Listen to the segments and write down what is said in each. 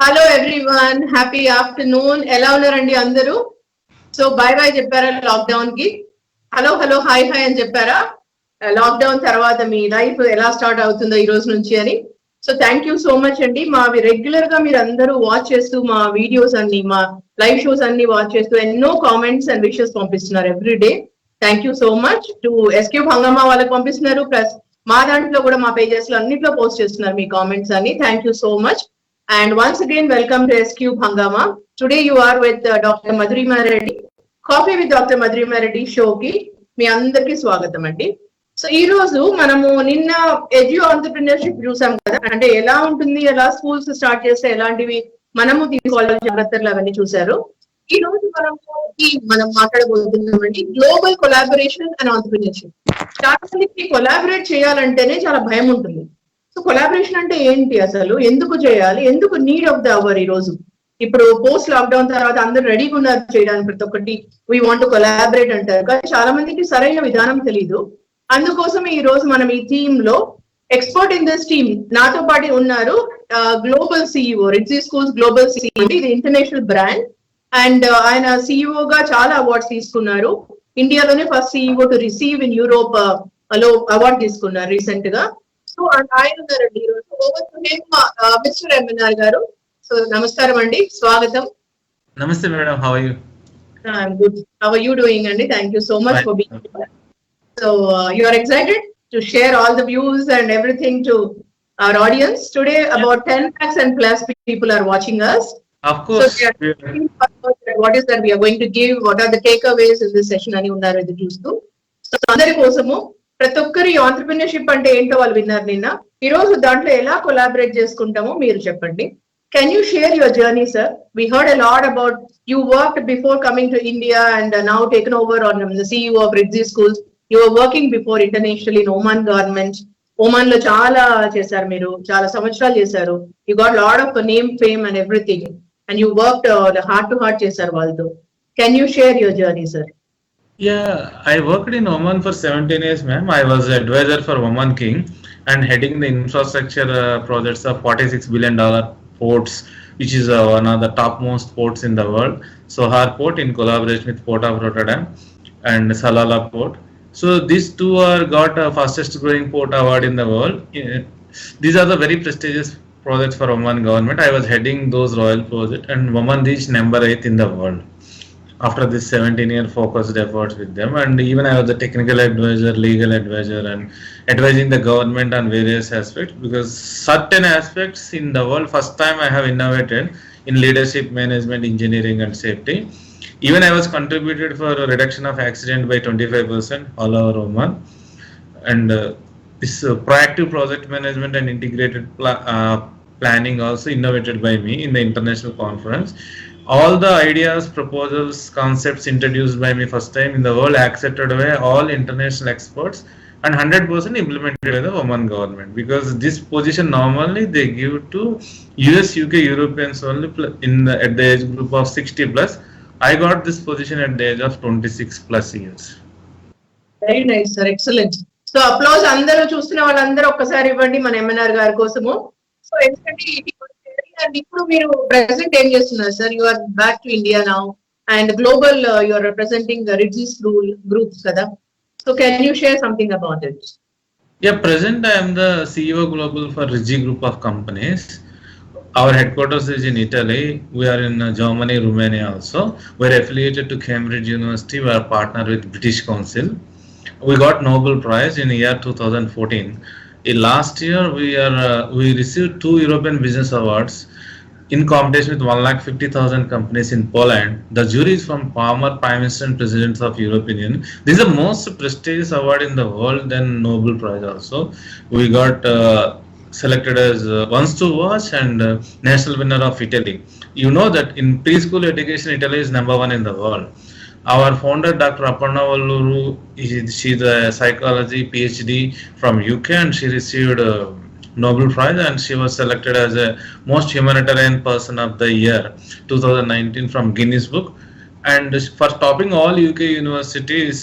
Hello everyone, happy afternoon. ఎలా ఉన్నారండి అందరూ? సో బై చెప్పారా లాక్డౌన్ కి? హలో హలో హాయ్ హాయ్ అని చెప్పారా? లాక్డౌన్ తర్వాత మీ లైఫ్ ఎలా స్టార్ట్ అవుతుందో ఈ రోజు నుంచి అని. So thank you so much అండి. మావి రెగ్యులర్ గా మీరు అందరూ వాచ్ చేస్తూ మా వీడియోస్ అన్ని, మా లైవ్ షోస్ అన్ని వాచ్ చేస్తూ ఎన్నో కామెంట్స్ అండ్ విషెస్ పంపిస్తున్నారు every day. Thank you so much. To SQ Hungama వాళ్ళకి పంపిస్తున్నారు, ప్లస్ మా దాంట్లో కూడా మా పేజెస్ లో అన్నిట్లో పోస్ట్ చేస్తున్నారు మీ కామెంట్స్ అని. Thank you so much. And once again, welcome to SQ Hangama. Today you are with Dr. Madhurima Reddy. Coffee with Dr. Madhurima Reddy show ki మీ అందరికీ స్వాగతం అండి. సో ఈ రోజు మనము నిన్న ఎడ్యూ ఆంటర్‌ప్రెన్యూర్‌షిప్ చూసాం కదా, అంటే ఎలా ఉంటుంది, ఎలా స్కూల్స్ స్టార్ట్ చేస్తే ఎలాంటివి మనము తీసుకోవాల్సిన జాగ్రత్తలు అవన్నీ చూసారు. ఈ రోజు మనం మాట్లాడబోతున్నామండి గ్లోబల్ కొలాబరేషన్ అండ్ ఆంటర్‌ప్రెన్యూర్‌షిప్. చాలా మందికి కొలాబరేట్ చేయాలంటేనే చాలా భయం ఉంటుంది. సో కొలాబరేషన్ అంటే ఏంటి, అసలు ఎందుకు చేయాలి, ఎందుకు నీడ్ ఆఫ్ ద అవర్? ఈ రోజు ఇప్పుడు పోస్ట్ లాక్డౌన్ తర్వాత అందరూ రెడీగా ఉన్నారు చేయడానికి, ప్రతి ఒక్కటి వీ వాంట్ టు కొలాబరేట్ అంటారు, కానీ చాలా మందికి సరైన విధానం తెలియదు. అందుకోసం ఈ రోజు మనం ఈ థీమ్ లో ఎక్స్పర్ట్ ఇన్ దిస్ టీమ్ నాతో పాటు ఉన్నారు. Global CEO, Ridgy schools global CEO, ఇది ఇంటర్నేషనల్ బ్రాండ్. అండ్ ఆయన సిఇఓ గా చాలా అవార్డ్స్ తీసుకున్నారు. ఇండియాలోనే first CEO to receive in Europe లో అవార్డు తీసుకున్నారు రీసెంట్ గా. సో ఆయన ఉన్నారండి ఈరోజు. Over to him, mister MNR గారు. సో నమస్కారం అండి, స్వాగతం. నమస్తే madam, how are you? I'm good. How are you doing అండి? Thank you so much for being here. So you are excited to share all the views and everything to our audience today. About 10 lakhs and plus people are watching us. Of course. So what is that we are going to give, what are the takeaways in this session అని ఉన్నారు ఇది చూస్తూ. So అందరి కోసము ప్రతి ఒక్కరి entrepreneurship అంటే ఏంటో వాళ్ళు విన్నారు నిన్న. ఈ రోజు దాంట్లో ఎలా కొలాబరేట్ చేసుకుంటామో మీరు చెప్పండి. Can you share your journey, sir? We heard a lot about you worked before coming to India and now taken over on the CEO of Ridzi Schools. You were working before internationally in Oman government. Oman లో చాలా చేశారు, మీరు చాలా సంవత్సరాలు చేశారు. You got lot of name, fame and everything, and you worked heart to heart చేశారు వాళ్ళతో. Can you share your journey, sir? Yeah, I worked in Oman for 17 years, ma'am. I was advisor for Oman King and heading the infrastructure projects of $46 billion ports, which is one of the topmost ports in the world. Sohar Port in collaboration with Port of Rotterdam and Salalah Port. So these two are got fastest growing port award in the world. These are the very prestigious projects for Oman government. I was heading those royal projects and Oman reached number 8 in the world after this 17-year focused efforts with them. And even I was the technical advisor, legal advisor, and advising the government on various aspects, because certain aspects in the world first time I have innovated in leadership, management, engineering and safety. Even I was contributed for a reduction of accident by 25% all over Oman. And this proactive project management and integrated planning also innovated by me in the international conference. All the ideas, proposals, concepts introduced by me first time in the world accepted by all international experts and 100% implemented by the Oman government, because this position normally they give to US, UK, Europeans only at the age group of 60 plus. I got this position at the age of 26 plus years. Very nice, sir. Excellent. So applause అందరూ చూస్తున్న వాళ్ళందరూ ఒక్కసారి ఇవ్వండి మన MNR గారి కోసము. So ఎందుకంటే ఇప్పుడు మీరు ప్రెసెంట్ ఏం చేస్తున్నారు sir? You are back to India now and global you are representing the Ridgy school groups కదా. So can you share something about it? Yeah, present I am the CEO global for Ridzi group of companies. Our headquarters is in Italy. We are in Germany, Romania also. We are affiliated to Cambridge University. We are partner with British Council. We got Nobel Prize in the year 2014. In last year, we received 2 European Business Awards in competition with 150,000 companies in Poland. The jury is from former Prime Minister and Presidents of European Union. This is the most prestigious award in the world than Nobel Prize also. We got selected as Ones to Watch and national winner of Italy. You know that in preschool education, Italy is number 1 in the world. Our founder, Dr. Aparna Valluru, she's a psychology PhD from UK and she received a Nobel Prize and she was selected as a most humanitarian person of the year 2019 from Guinness Book. And for topping all UK universities,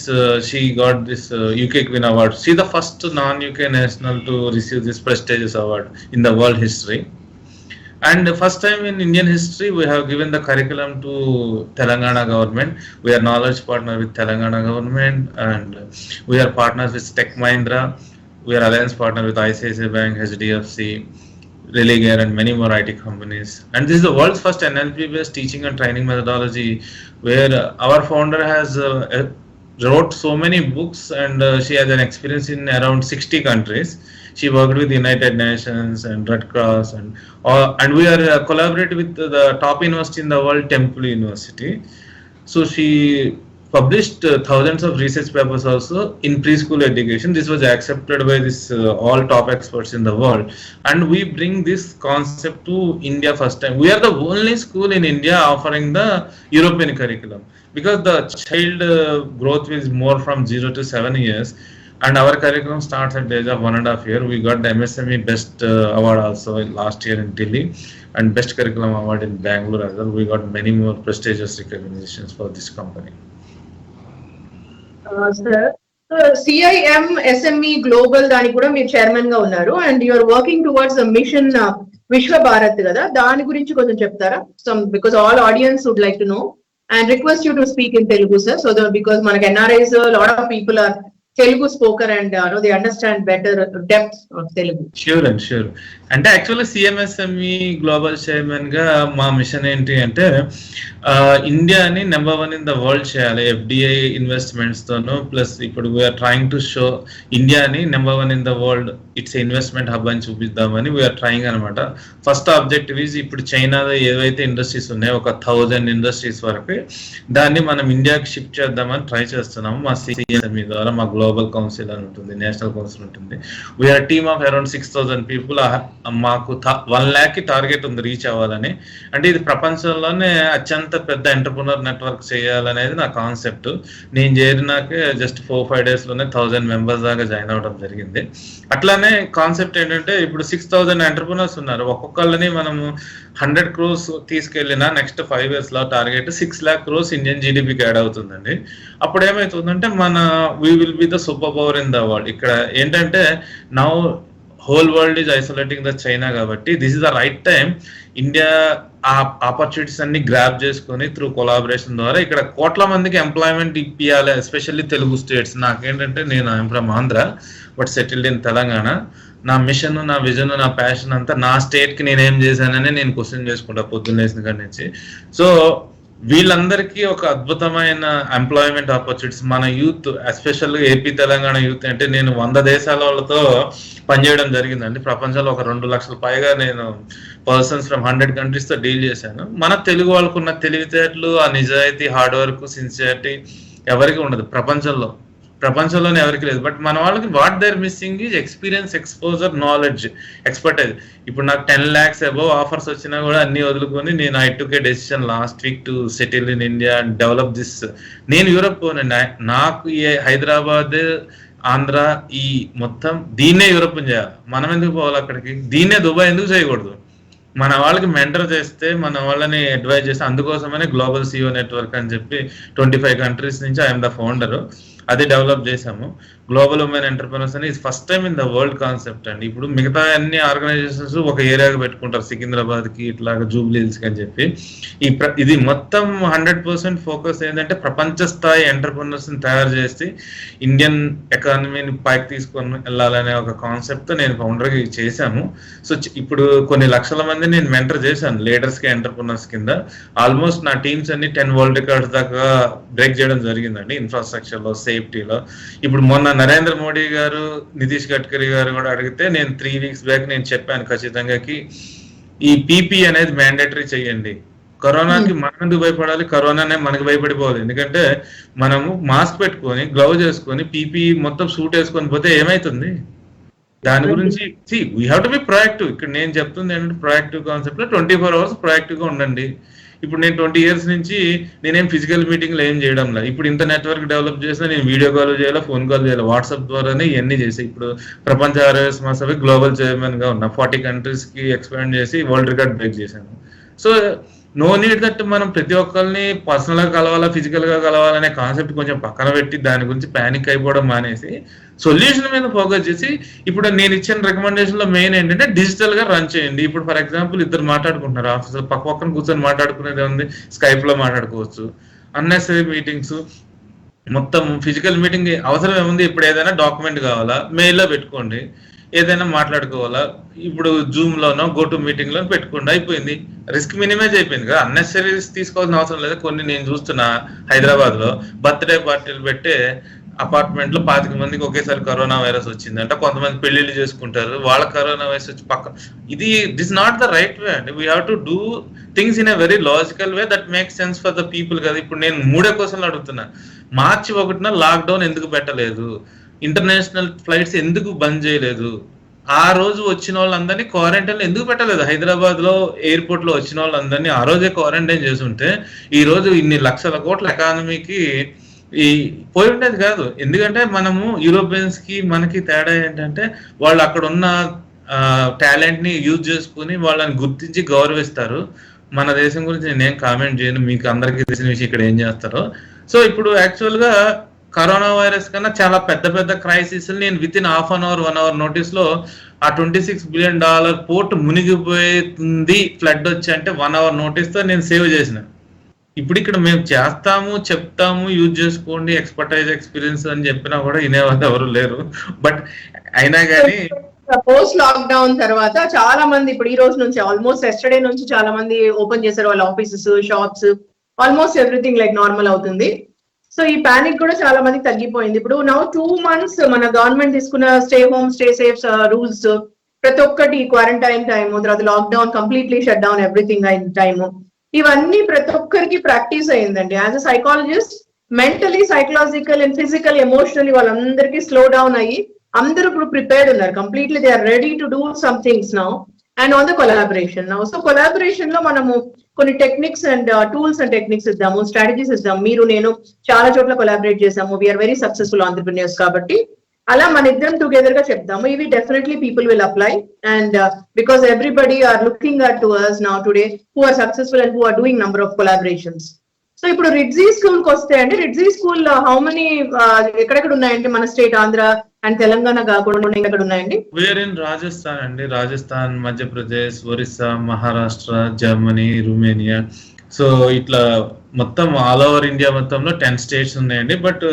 she got this UK Queen Award. She's the first non-UK national to receive this prestigious award in the world history. And first time in Indian history, we have given the curriculum to Telangana government. We are knowledge partner with Telangana government, and we are partners with Tech Mahindra. We are alliance partner with ICICI Bank, HDFC, Religare, and many more IT companies. And this is the world's first NLP-based teaching and training methodology, where our founder has wrote so many books, and she has an experience in around 60 countries. She worked with United Nations and Red Cross, and we are collaborated with the top university in the world, Temple University. So she published thousands of research papers also in preschool education. This was accepted by this all top experts in the world, and we bring this concept to India first time. We are the only school in India offering the European curriculum, because the child growth is more from 0 to 7 years, and our curriculum starts at the age of 1.5 years. We got the MSME Best Award also last year in Delhi, and Best Curriculum Award in Bangalore as well. We got many more prestigious recognitions for this company. Sir, CIM SME Global దానికి కూడా మీరు chairman గా ఉన్నారు, and you're working towards the mission Vishwa Bharat కదా, దాని గురించి కొంచెం చెప్తారా? Because all audience would like to know, and request you to speak in Telugu sir, so because మనకి NRIs lot of people are Telugu spoker and they understand better depth of Telugu. Sure and sure. అంటే actually CMSME global chairman గా మా machine ఏంటి అంటే, ఇండియాని number 1 in the world చేయాలి FDI investments తోను. Plus ఇప్పుడు వీఆర్ ట్రయింగ్ టు షో ఇండియాని number 1 in the world, it's investment hub అని చూపిద్దామని వీఆర్ ట్రయింగ్ అనమాట. ఫస్ట్ ఆబ్జెక్టివ్ ఈజ్, ఇప్పుడు చైనాలో ఏవైతే ఇండస్ట్రీస్ ఉన్నాయో ఒక 1000 ఇండస్ట్రీస్ వరకు, దాన్ని మనం ఇండియాకి షిఫ్ట్ చేద్దామని ట్రై చేస్తున్నాము. మా CMSME ద్వారా మా గ్లోబల్ కౌన్సిల్ అని ఉంటుంది, నేషనల్ కౌన్సిల్ ఉంటుంది. We're team of around 6000 people. మాకు 1 lakh కి టార్గెట్ ఉంది రీచ్ అవ్వాలని. అంటే ఇది ప్రపంచంలోనే అత్యంత పెద్ద ఎంటర్ప్రెన్యూర్ నెట్వర్క్ చేయాలనేది నా కాన్సెప్ట్. నేను చేరినాకే జస్ట్ 4-5 days లోనే 1000 మెంబర్స్ దాకా జాయిన్ అవ్వడం జరిగింది. అట్లానే కాన్సెప్ట్ ఏంటంటే, ఇప్పుడు 6000 ఎంటర్ప్రెన్యూర్స్ ఉన్నారు. ఒక్కొక్కళ్ళని మనము 100 crores తీసుకెళ్ళినా నెక్స్ట్ 5 years లో టార్గెట్ 6 lakh crores ఇండియన్ జీడిపికి యాడ్ అవుతుందండి. అప్పుడు ఏమవుతుందంటే, we will be the superpower in the world. ఇక్కడ ఏంటంటే, now whole world is isolating the China, కాబట్టి this is the right time. India ఆ ఆపర్చునిటీస్ అన్ని గ్రాప్ చేసుకొని త్రూ కొలాబరేషన్ ద్వారా ఇక్కడ కోట్ల మందికి ఎంప్లాయ్మెంట్ ఇప్పియాలి, ఎస్పెషల్లీ తెలుగు స్టేట్స్. నాకేంటంటే, నేను I'm from Andhra but settled in Telangana. నా మిషన్, నా విజన్, నా ప్యాషన్ అంతా నా స్టేట్ కి నేనేం చేశానని నేను క్వశ్చన్ చేసుకుంటా పొద్దున్నేసిన కాడి నుంచి. సో వీళ్ళందరికీ ఒక అద్భుతమైన ఎంప్లాయ్మెంట్ ఆపర్చునిటీస్ మన యూత్, ఎస్పెషల్గా ఏపీ తెలంగాణ యూత్. అంటే నేను 100 దేశాల వాళ్ళతో పనిచేయడం జరిగిందండి. ప్రపంచంలో ఒక 2 లక్షల పైగా నేను పర్సన్స్ ఫ్రమ్ 100 countries తో డీల్ చేశాను. మన తెలుగు వాళ్ళకున్న తెలివితేటలు, ఆ నిజాయితీ, హార్డ్ వర్క్, సిన్సియారిటీ ఎవరికి ఉండదు ప్రపంచంలోనే ఎవరికి లేదు. బట్ మన వాళ్ళకి what they're missing is experience, exposure, knowledge, expertise. ఇప్పుడు నాకు 10 lakhs అబౌవ్ ఆఫర్స్ వచ్చినా కూడా అన్ని వదులుకొని నేను I took A decision last week to settle in India and develop this. నేను యూరప్ పోనండి, నాకు ఈ హైదరాబాద్, ఆంధ్ర, ఈ మొత్తం దీన్నే యూరప్ చేయాలి. మనం ఎందుకు పోవాలి అక్కడికి? దీన్నే దుబాయ్ ఎందుకు చేయకూడదు? మన వాళ్ళకి మెంటర్ చేస్తే, మన వాళ్ళని అడ్వైజ్ చేస్తే, అందుకోసమనే గ్లోబల్ CEO నెట్వర్క్ అని చెప్పి 25 countries నుంచి ఐఎమ్ ద ఫౌండర్. అది డెవలప్ చేసాము. గ్లోబల్ ఉమెన్ ఎంటర్ప్రెన్యూర్స్ అని first time in the world concept అండి. ఇప్పుడు మిగతా అన్ని ఆర్గనైజేషన్స్ ఒక ఏరియాకి పెట్టుకుంటారు, సికింద్రాబాద్ కి, ఇట్లాగా జూబ్లీ హిల్స్ కి అని చెప్పి. ఇది మొత్తం 100% ఫోకస్ ఏంటంటే, ప్రపంచ స్థాయి ఎంటర్ప్రెన్యూర్స్ ని తయారు చేసి ఇండియన్ ఎకానమీని పైకి తీసుకొని వెళ్ళాలనే ఒక కాన్సెప్ట్ తో నేను ఫౌండర్ గా చేశాము. సో ఇప్పుడు కొన్ని లక్షల మంది నేను మెంటర్ చేశాను, లీడర్స్ కి, ఎంటర్ప్రెన్యూర్స్ కింద. ఆల్మోస్ట్ నా టీమ్స్ అన్ని 10 world records దాకా బ్రేక్ చేయడం జరిగిందండి, ఇన్ఫ్రాస్ట్రక్చర్ లో, సేఫ్టీలో. ఇప్పుడు మొన్న నరేంద్ర మోడీ గారు, నితీష్ గడ్కరీ గారు కూడా అడిగితే నేను 3 weeks బ్యాక్ నేను చెప్పాను ఖచ్చితంగా, ఈ పీపీ అనేది మ్యాండేటరీ చేయండి. కరోనాకి మనం ఎందుకు భయపడాలి? కరోనానే మనకి భయపడిపోవాలి. ఎందుకంటే మనము మాస్క్ పెట్టుకొని, గ్లౌజ్ వేసుకొని, పీపీ మొత్తం సూట్ వేసుకొని పోతే ఏమైతుంది? దాని గురించి we have to B proactive. ఇక్కడ నేను చెప్తుంది ఏంటంటే, ప్రొయాక్టివ్ కాన్సెప్ట్ లో 24 hours ప్రొయాక్టివ్ గా ఉండండి. ఇప్పుడు నేను 20 years నుంచి నేనేం ఫిజికల్ మీటింగ్లో ఏం చేయడం లేదు. ఇప్పుడు ఇంత నెట్వర్క్ డెవలప్ చేసినా నేను వీడియో కాల్ చేయాలి, ఫోన్ కాల్ చేయాలి, వాట్సాప్ ద్వారానే ఇవన్నీ చేసి ఇప్పుడు ప్రపంచ ఆరోగ్య సంస్థ గ్లోబల్ చైర్మన్ గా ఉన్నా. 40 countries కి ఎక్స్పాండ్ చేసి వరల్డ్ రికార్డ్ బ్రేక్ చేశాను. సో నో నీడ్ దట్ మనం ప్రతి ఒక్కరిని పర్సనల్ గా కలవాలా, ఫిజికల్ గా కలవాలనే కాన్సెప్ట్ కొంచెం పక్కన పెట్టి దాని గురించి పానిక్ అయిపోవడం మానేసి సొల్యూషన్ మీద ఫోకస్ చేసి, ఇప్పుడు నేను ఇచ్చిన రికమెండేషన్ లో మెయిన్ ఏంటంటే డిజిటల్ గా రన్ చేయండి. ఇప్పుడు ఫర్ ఎగ్జాంపుల్ ఇద్దరు మాట్లాడుకుంటున్నారు ఆఫీసులో, పక్క పక్కన కూర్చొని మాట్లాడుకునేది ఉంది, స్కైప్ లో మాట్లాడుకోవచ్చు. అన్నెసరీ మీటింగ్స్, మొత్తం ఫిజికల్ మీటింగ్ అవసరం ఏముంది? ఇప్పుడు ఏదైనా డాక్యుమెంట్ కావాలా, మెయిల్లో పెట్టుకోండి. ఏదైనా మాట్లాడుకోవాలా, ఇప్పుడు జూమ్ లోనో గో టు మీటింగ్ లో పెట్టుకోండి, అయిపోయింది. రిస్క్ మినిమైజ్ అయిపోయింది కదా, అన్నెసరీ తీసుకోవాల్సిన అవసరం లేదు. కొన్ని నేను చూస్తున్నా హైదరాబాద్ లో బర్త్డే పార్టీలు పెట్టే అపార్ట్మెంట్ లో 25 మందికి ఒకేసారి కరోనా వైరస్ వచ్చిందంట. కొంతమంది పెళ్లిళ్ళు చేసుకుంటారు, వాళ్ళ కరోనా వైరస్ వచ్చి పక్క. ఇది this not the right way అండి. We have to do things in a very logical way that makes sense for the people కదా. ఇప్పుడు నేను 3 క్వశ్చన్లు అడుగుతున్నా. మార్చి 1న లాక్డౌన్ ఎందుకు పెట్టలేదు? ఇంటర్నేషనల్ ఫ్లైట్స్ ఎందుకు బంద్ చేయలేదు? ఆ రోజు వచ్చిన వాళ్ళందరినీ క్వారంటైన్ ఎందుకు పెట్టలేదు? హైదరాబాద్ లో ఎయిర్పోర్ట్ లో వచ్చిన వాళ్ళందరినీ ఆ రోజే క్వారంటైన్ చేసి ఉంటే ఈ రోజు ఇన్ని లక్షల కోట్ల ఎకానమీకి ఈ పోయి ఉండేది కాదు. ఎందుకంటే మనము యూరోపియన్స్ కి మనకి తేడా ఏంటంటే, వాళ్ళు అక్కడ ఉన్న టాలెంట్ ని యూజ్ చేసుకుని వాళ్ళని గుర్తించి గౌరవిస్తారు. మన దేశం గురించి నేనేం కామెంట్ చేయను, మీకు అందరికీ తెలిసిన విషయం ఇక్కడ ఏం చేస్తారో. సో ఇప్పుడు యాక్చువల్ గా కరోనా వైరస్ కన్నా చాలా పెద్ద పెద్ద క్రైసిస్ నేను within half an hour 1 hour notice లో ఆ $26 బిలియన్ పోర్ట్ మునిగిపోతుంది ఫ్లడ్ వచ్చి అంటే 1 అవర్ నోటీస్ తో నేను సేవ్ చేసిన. ఇప్పుడు ఇక్కడ మేము చేస్తాము, చెప్తాము, యూజ్ చేసుకోండి, ఎక్స్పర్టైజ్, ఎక్స్పీరియన్స్ అని చెప్పినా కూడా వినేవాళ్ళు ఎవరు లేరు. బట్ అయినా కానీ పోస్ట్ లాక్డౌన్ తర్వాత చాలా మంది ఇప్పుడు ఈ రోజు నుంచి ఆల్మోస్ట్ ఎస్టర్డే నుంచి చాలా మంది ఓపెన్ చేశారు వాళ్ళ offices, shops, almost everything like normal అవుతుంది. సో ఈ పానిక్ కూడా చాలా మందికి తగ్గిపోయింది. ఇప్పుడు నౌ 2 months మన గవర్నమెంట్ తీసుకున్న stay home stay safe rules, ప్రతి ఒక్కటి క్వారంటైన్ టైము, తర్వాత lockdown, completely shut down everything అయిన టైము, ఇవన్నీ ప్రతి ఒక్కరికి ప్రాక్టీస్ అయ్యిందండి. As a psychologist mentally, psychological and physical, emotionally వాళ్ళందరికీ స్లో డౌన్ అయ్యి అందరూ ఇప్పుడు ప్రిపేర్డ్ ఉన్నారు. Completely they are ready to do some things now and on the collaboration now. So collaboration లో మనము కొన్ని techniques and tools and techniques ఇద్దాము, strategies ఇద్దాము. మీరు నేను చాలా చోట్ల కొలాబరేట్ చేసాము, వీఆర్ వెరీ సక్సెస్ఫుల్ ఆంటర్‌ప్రెన్యూర్స్ కాబట్టి అలా మన ఇద్దరం టుగెదర్ గా చెప్తాము. ఇవి definitely people will apply and because everybody are looking at to us now today who are successful and who are doing number of collaborations. So ఇప్పుడు రిడ్జీ school కి వస్తే అండి, రిడ్జీ స్కూల్ హౌ మెనీ ఎక్కడెక్కడ ఉన్నాయండి? మన స్టేట్ ఆంధ్ర అండ్ తెలంగాణ కాకుండా ఎక్కడ ఉన్నాయండి? వేర్ ఇన్ రాజస్థాన్ అండి, రాజస్థాన్, మధ్యప్రదేశ్, ఒరిస్సా, మహారాష్ట్ర, జర్మనీ, రుమేనియా. సో ఇట్లా మొత్తం ఆల్ ఓవర్ ఇండియా మొత్తంలో 10 states ఉన్నాయండి. బట్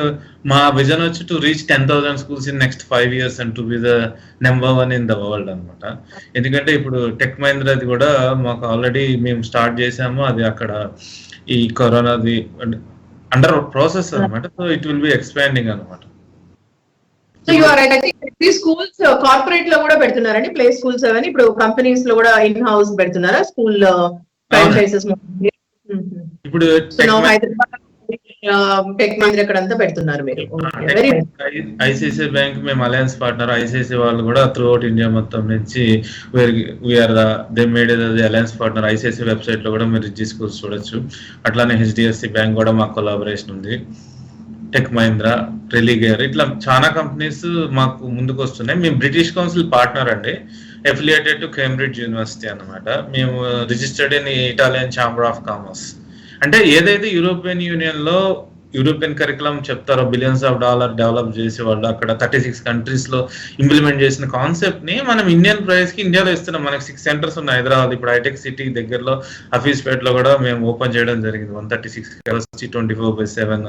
మా విజన్ వచ్చి to reach 10,000 schools in next 5 years and to be the number 1 in the world అనమాట. ఎందుకంటే ఇప్పుడు టెక్ మహీంద్రాది కూడా మాకు ఆల్రెడీ మేము స్టార్ట్ చేసాము, అది అక్కడ ఈ కరోనాది అండర్ ప్రాసెస్ అనమాట. So it will be expanding అనమాట. So you are right. I think ఈ స్కూల్స్ కార్పొరేట్ లో కూడా పెడుతున్నారండి, ప్లే స్కూల్స్ అవన్నీ. ఇప్పుడు కంపెనీస్ లో కూడా ఇన్ హౌస్ పెడుతున్నారా స్కూల్ ఫ్రాంచైజెస్? ఇప్పుడు టెక్ మహీంద్రా అక్కడంతా పెడుతున్నారు మీరు. ఐసిఐసిఐ బ్యాంక్ మేము అలయన్స్ పార్ట్నర్. ఐసిఐసిఐ వాళ్ళు కూడా త్రూ అవుట్ ఇండియా మొత్తం నుంచి we're they made alliance partner. ICICI website లో కూడా మీరు రిడ్జీ స్కూల్స్ చూడొచ్చు. అట్లానే హెచ్డిఎఫ్సి బ్యాంక్ కూడా మాకు కొలాబరేషన్ ఉంది. టెక్ మహీంద్రా, రెలిగేర్, ఇట్లా చాలా కంపెనీస్ మాకు ముందుకు వస్తున్నాయి. మేము బ్రిటిష్ కౌన్సిల్ పార్ట్నర్ అండి, అఫిలియేటెడ్ టు కేంబ్రిడ్జ్ యూనివర్సిటీ అన్నమాట. మేము registered in Italian chamber of commerce. అంటే ఏదైతే యూరోపియన్ యూనియన్ లో యూరోపియన్ కరికులం చెప్తారో బిలియన్స్ ఆఫ్ డాలర్ డెవలప్ చేసే వాళ్ళు అక్కడ 36 countries లో ఇంప్లిమెంట్ చేసిన కాన్సెప్ట్ ని మనం ఇండియన్ ప్రైస్ కి ఇండియాలో ఇస్తున్నాం. మనకి 6 centers ఉన్నాయి హైదరాబాద్. ఇప్పుడు హైటెక్ సిటీ దగ్గరలో హఫీజ్పేట్ లో కూడా మేము ఓపెన్ చేయడం జరిగింది. 136 capacity 24/7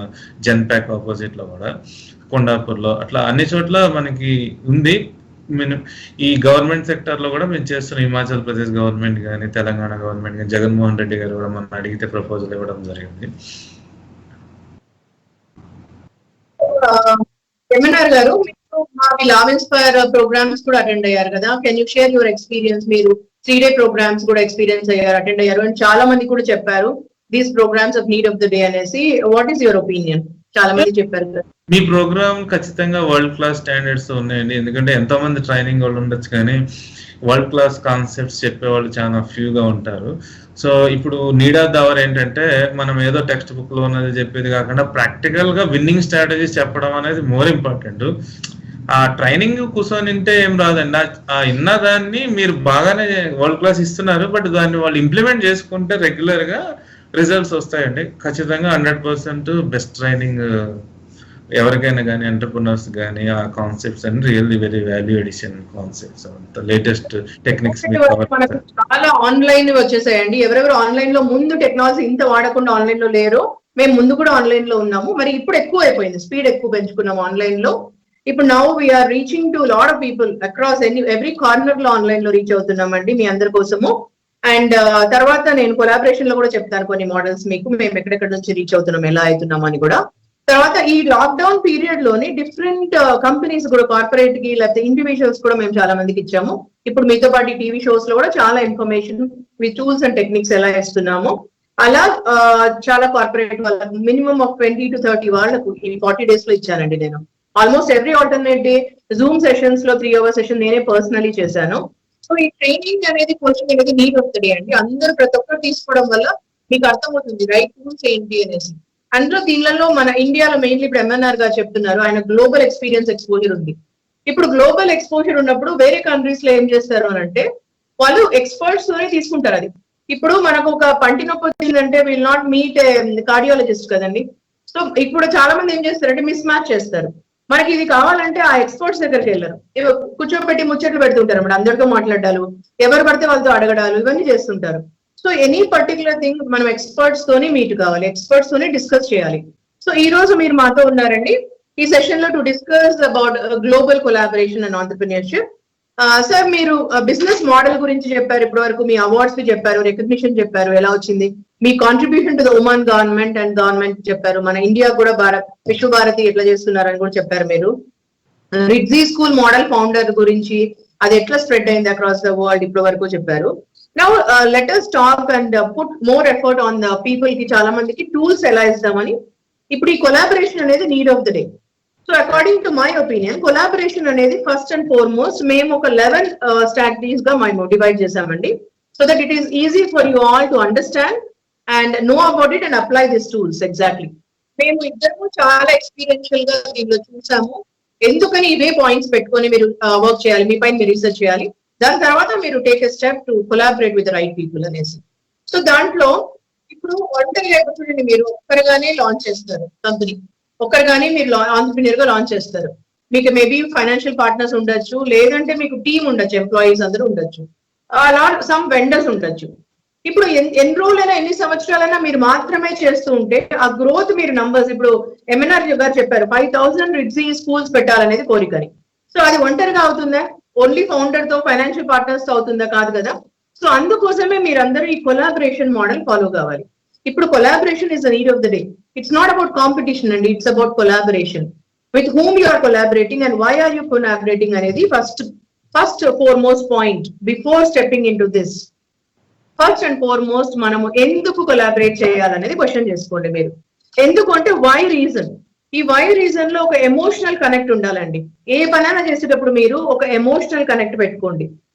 జన్ ప్యాక్ ఆపోజిట్ లో కూడా, కొండాపూర్ లో, అట్లా అన్ని చోట్ల మనకి ఉంది. ఈ గవర్నమెంట్ సెక్టర్ లో కూడా మేము చేస్తున్నాం. హిమాచల్ ప్రదేశ్ గవర్నమెంట్ కానీ, తెలంగాణ గవర్నమెంట్ కానీ, జగన్మోహన్ రెడ్డి గారు కూడా మనం అడిగితే ప్రపోజల్ ఇవ్వడం జరిగింది. ఎమ్ఎన్ఆర్ గారు, మీరు మా లవ్ ఇన్స్పైర్ ప్రోగ్రామ్స్ కూడా అటెండ్ అయ్యారు కదా, can you share your experience? మీరు 3-day ప్రోగ్రామ్స్ కూడా ఎక్స్పీరియన్స్ అయ్యారు, అటెండ్ అయ్యారు, అండ్ చాలా మంది కూడా చెప్పారు these programs of need of the day అనేసి. What is your opinion? చాలా మంది చెప్పారు కదా. మీ ప్రోగ్రామ్ ఖచ్చితంగా వరల్డ్ క్లాస్ స్టాండర్డ్స్ ఉన్నాయండి. ఎందుకంటే ఎంతో మంది ట్రైనింగ్ వాళ్ళు ఉండొచ్చు కానీ వరల్డ్ క్లాస్ కాన్సెప్ట్స్ చెప్పేవాళ్ళు చాలా ఫ్యూగా ఉంటారు. సో ఇప్పుడు నీడ్ ఆఫ్ ద అవర్ ఏంటంటే, మనం ఏదో టెక్స్ట్ బుక్ లో ఉన్నది చెప్పేది కాకుండా ప్రాక్టికల్ గా విన్నింగ్ స్ట్రాటజీస్ చెప్పడం అనేది మోర్ ఇంపార్టెంట్. ఆ ట్రైనింగ్ కూర్చొని ఉంటే ఏం రాదండి. ఆ ఇన్న దాన్ని మీరు బాగానే వరల్డ్ క్లాస్ ఇస్తున్నారు, బట్ దాన్ని వాళ్ళు ఇంప్లిమెంట్ చేసుకుంటే రెగ్యులర్ గా రిజల్ట్స్ వస్తాయండి ఖచ్చితంగా. 100% బెస్ట్ ట్రైనింగ్ ఎవరికైనా కానీ, ఎంటర్ప్రినర్స్ కానీ ఆ concepts and really very value addition concepts, latest techniques మనకు చాలా ఆన్లైన్ వచ్చేసాయండి. ఎవరెవరు ఆన్లైన్ లో ముందు టెక్నాలజీ ఇంత వాడకుండా ఆన్లైన్ లో లేరో, మేము ముందు కూడా ఆన్లైన్ లో ఉన్నాము. మరి ఇప్పుడు ఎక్కువ అయిపోయింది, స్పీడ్ ఎక్కువ పెంచుకున్నాము ఆన్లైన్ లో. ఇప్పుడు now we're reaching to lot of people across every corner లో ఆన్లైన్ లో రీచ్ అవుతున్నామండి మీ అందరి కోసము. అండ్ తర్వాత నేను కొలాబరేషన్ లో కూడా చెప్తాను కొన్ని మోడల్స్ మీకు, మేము ఎక్కడెక్కడ నుంచి రీచ్ అవుతున్నాం, ఎలా అవుతున్నాం అని కూడా. తర్వాత ఈ లాక్డౌన్ పీరియడ్ లోని డిఫరెంట్ కంపెనీస్ కూడా, కార్పొరేట్ కి లేకపోతే ఇండివిజువల్స్ కూడా మేము చాలా మందికి ఇచ్చాము. ఇప్పుడు మీతో పాటు టీవీ షోస్ లో కూడా చాలా information with tools and techniques ఎలా ఇస్తున్నాము. అలా చాలా కార్పొరేట్ వాళ్ళకు మినిమం ఆఫ్ 20 to 30 వాళ్ళకు ఈ 40 days లో ఇచ్చానండి నేను. Almost every alternate day Zoom sessions లో 3 hour సెషన్ నేనే పర్సనలీ చేశాను. సో ఈ ట్రైనింగ్ అనేది కోచింగ్ అనేది నీడ్ అవుతుంది అండి. అందరూ ప్రతి ఒక్కరు తీసుకోవడం వల్ల మీకు అర్థమవుతుంది రైట్ టూల్స్ ఏంటి అనేసి. అందులో దీనిలో మన ఇండియాలో మెయిన్లీ ఇప్పుడు ఎంఎన్ఆర్ గారు చెప్తున్నారు, ఆయన గ్లోబల్ ఎక్స్పీరియన్స్ ఎక్స్పోజర్ ఉంది. ఇప్పుడు గ్లోబల్ ఎక్స్పోజర్ ఉన్నప్పుడు వేరే కంట్రీస్ లో ఏం చేస్తారు అని అంటే వాళ్ళు ఎక్స్పర్ట్స్ తోనే తీసుకుంటారు. అది ఇప్పుడు మనకు ఒక పంటి నొప్పి వచ్చిందంటే విల్ నాట్ మీట్ కార్డియాలజిస్ట్ కదండి. సో ఇప్పుడు చాలా మంది ఏం చేస్తారంటే మిస్ మ్యాచ్ చేస్తారు. మనకి ఇది కావాలంటే ఆ ఎక్స్పర్ట్స్ దగ్గరికి వెళ్ళరు, కూర్చోబెట్టి ముచ్చట్లు పెడుతుంటారు అన్నమాట, అందరితో మాట్లాడాలు, ఎవరు పడితే వాళ్ళతో అడగడాలు, ఇవన్నీ చేస్తుంటారు. సో ఎనీ పర్టికులర్ థింగ్ మనం ఎక్స్పర్ట్స్ తోని మీట్ కావాలి, ఎక్స్పర్ట్స్ తోని డిస్కస్ చేయాలి. సో ఈ రోజు మీరు మాతో ఉన్నారండి ఈ సెషన్ లో to discuss about global collaboration and entrepreneurship. Sir మీరు బిజినెస్ మోడల్ గురించి చెప్పారు, ఇప్పటి వరకు మీ అవార్డ్స్ చెప్పారు, రికగ్నిషన్ చెప్పారు, ఎలా వచ్చింది మీ contribution to the women government and government చెప్పారు, మన ఇండియా కూడా విశ్వభారతి ఎట్లా చేస్తున్నారని కూడా చెప్పారు మీరు. రిడ్జీ స్కూల్ మోడల్ ఫౌండర్ గురించి అది ఎట్లా స్ప్రెడ్ అయింది అక్రాస్ ద వరల్డ్ ఇప్పటి వరకు చెప్పారు. Now let us talk and put more effort on the people కి, చాలా మందికి టూల్స్ ఎలా ఇస్తామని. ఇప్పుడు ఈ కొలాబరేషన్ అనేది need of the day. So according to my opinion collaboration అనేది ఫస్ట్ అండ్ ఫార్మోస్ట్ మేము ఒక 11 స్ట్రాటజీస్ గా మేము డివైడ్ చేసామండి. So that it is easy for you all to understand and know about it and apply this tools. Exactly మేము ఇద్దరు చాలా experiential గా దీనిలో చూసాము, ఎందుకని ఇవే పాయింట్స్ పెట్టుకొని మీరు వర్క్ చేయాలి, మీ పైన మీరు రీసెర్చ్ చేయాలి, దాని తర్వాత మీరు take a step to collaborate with right people అనేసి. సో దాంట్లో ఇప్పుడు ఒంటరిగా చూడండి, మీరు ఒక్కరుగానే లాంచ్ చేస్తారు కంపెనీ, ఒక్కరుగానే మీరు ఆంటర్‌ప్రెన్యూర్ గా లాంచ్ చేస్తారు. మీకు మేబీ ఫైనాన్షియల్ పార్ట్నర్స్ ఉండొచ్చు, లేదంటే మీకు టీమ్ ఉండొచ్చు, ఎంప్లాయీస్ అందరూ ఉండొచ్చు, అలా సమ్ వెండర్స్ ఉండొచ్చు. ఇప్పుడు ఎన్ని రోజులైనా ఎన్ని సంవత్సరాలైనా మీరు మాత్రమే చేస్తూ ఉంటే ఆ గ్రోత్ మీరు నంబర్స్, ఇప్పుడు ఎంఎన్ఆర్ గారు చెప్పారు 5,000 రిడ్జీ స్కూల్స్ పెట్టాలనేది కోరికని. సో అది ఒంటరిగా అవుతుందా, ఓన్లీ ఫౌండర్ తో ఫైనాన్షియల్ పార్ట్నర్స్ తో అవుతుందా, కాదు కదా. సో అందుకోసమే మీరందరూ ఈ కొలాబరేషన్ మోడల్ ఫాలో కావాలి. ఇప్పుడు collaboration is the need of the day. It's not about competition అండి, it's about collaboration. With whom you are collaborating and why are you collaborating అనేది first foremost point before stepping in to this. First and foremost మనము ఎందుకు collaborate చేయాలనేది question చేసుకోండి మీరు. ఎందుకు అంటే why reason. ఈ వై రీజన్ లో ఒక ఎమోషనల్ కనెక్ట్ ఉండాలండి. ఏ పనైనా చేసేటప్పుడు మీరు ఒక ఎమోషనల్ కనెక్ట్ పెట్టుకోండి.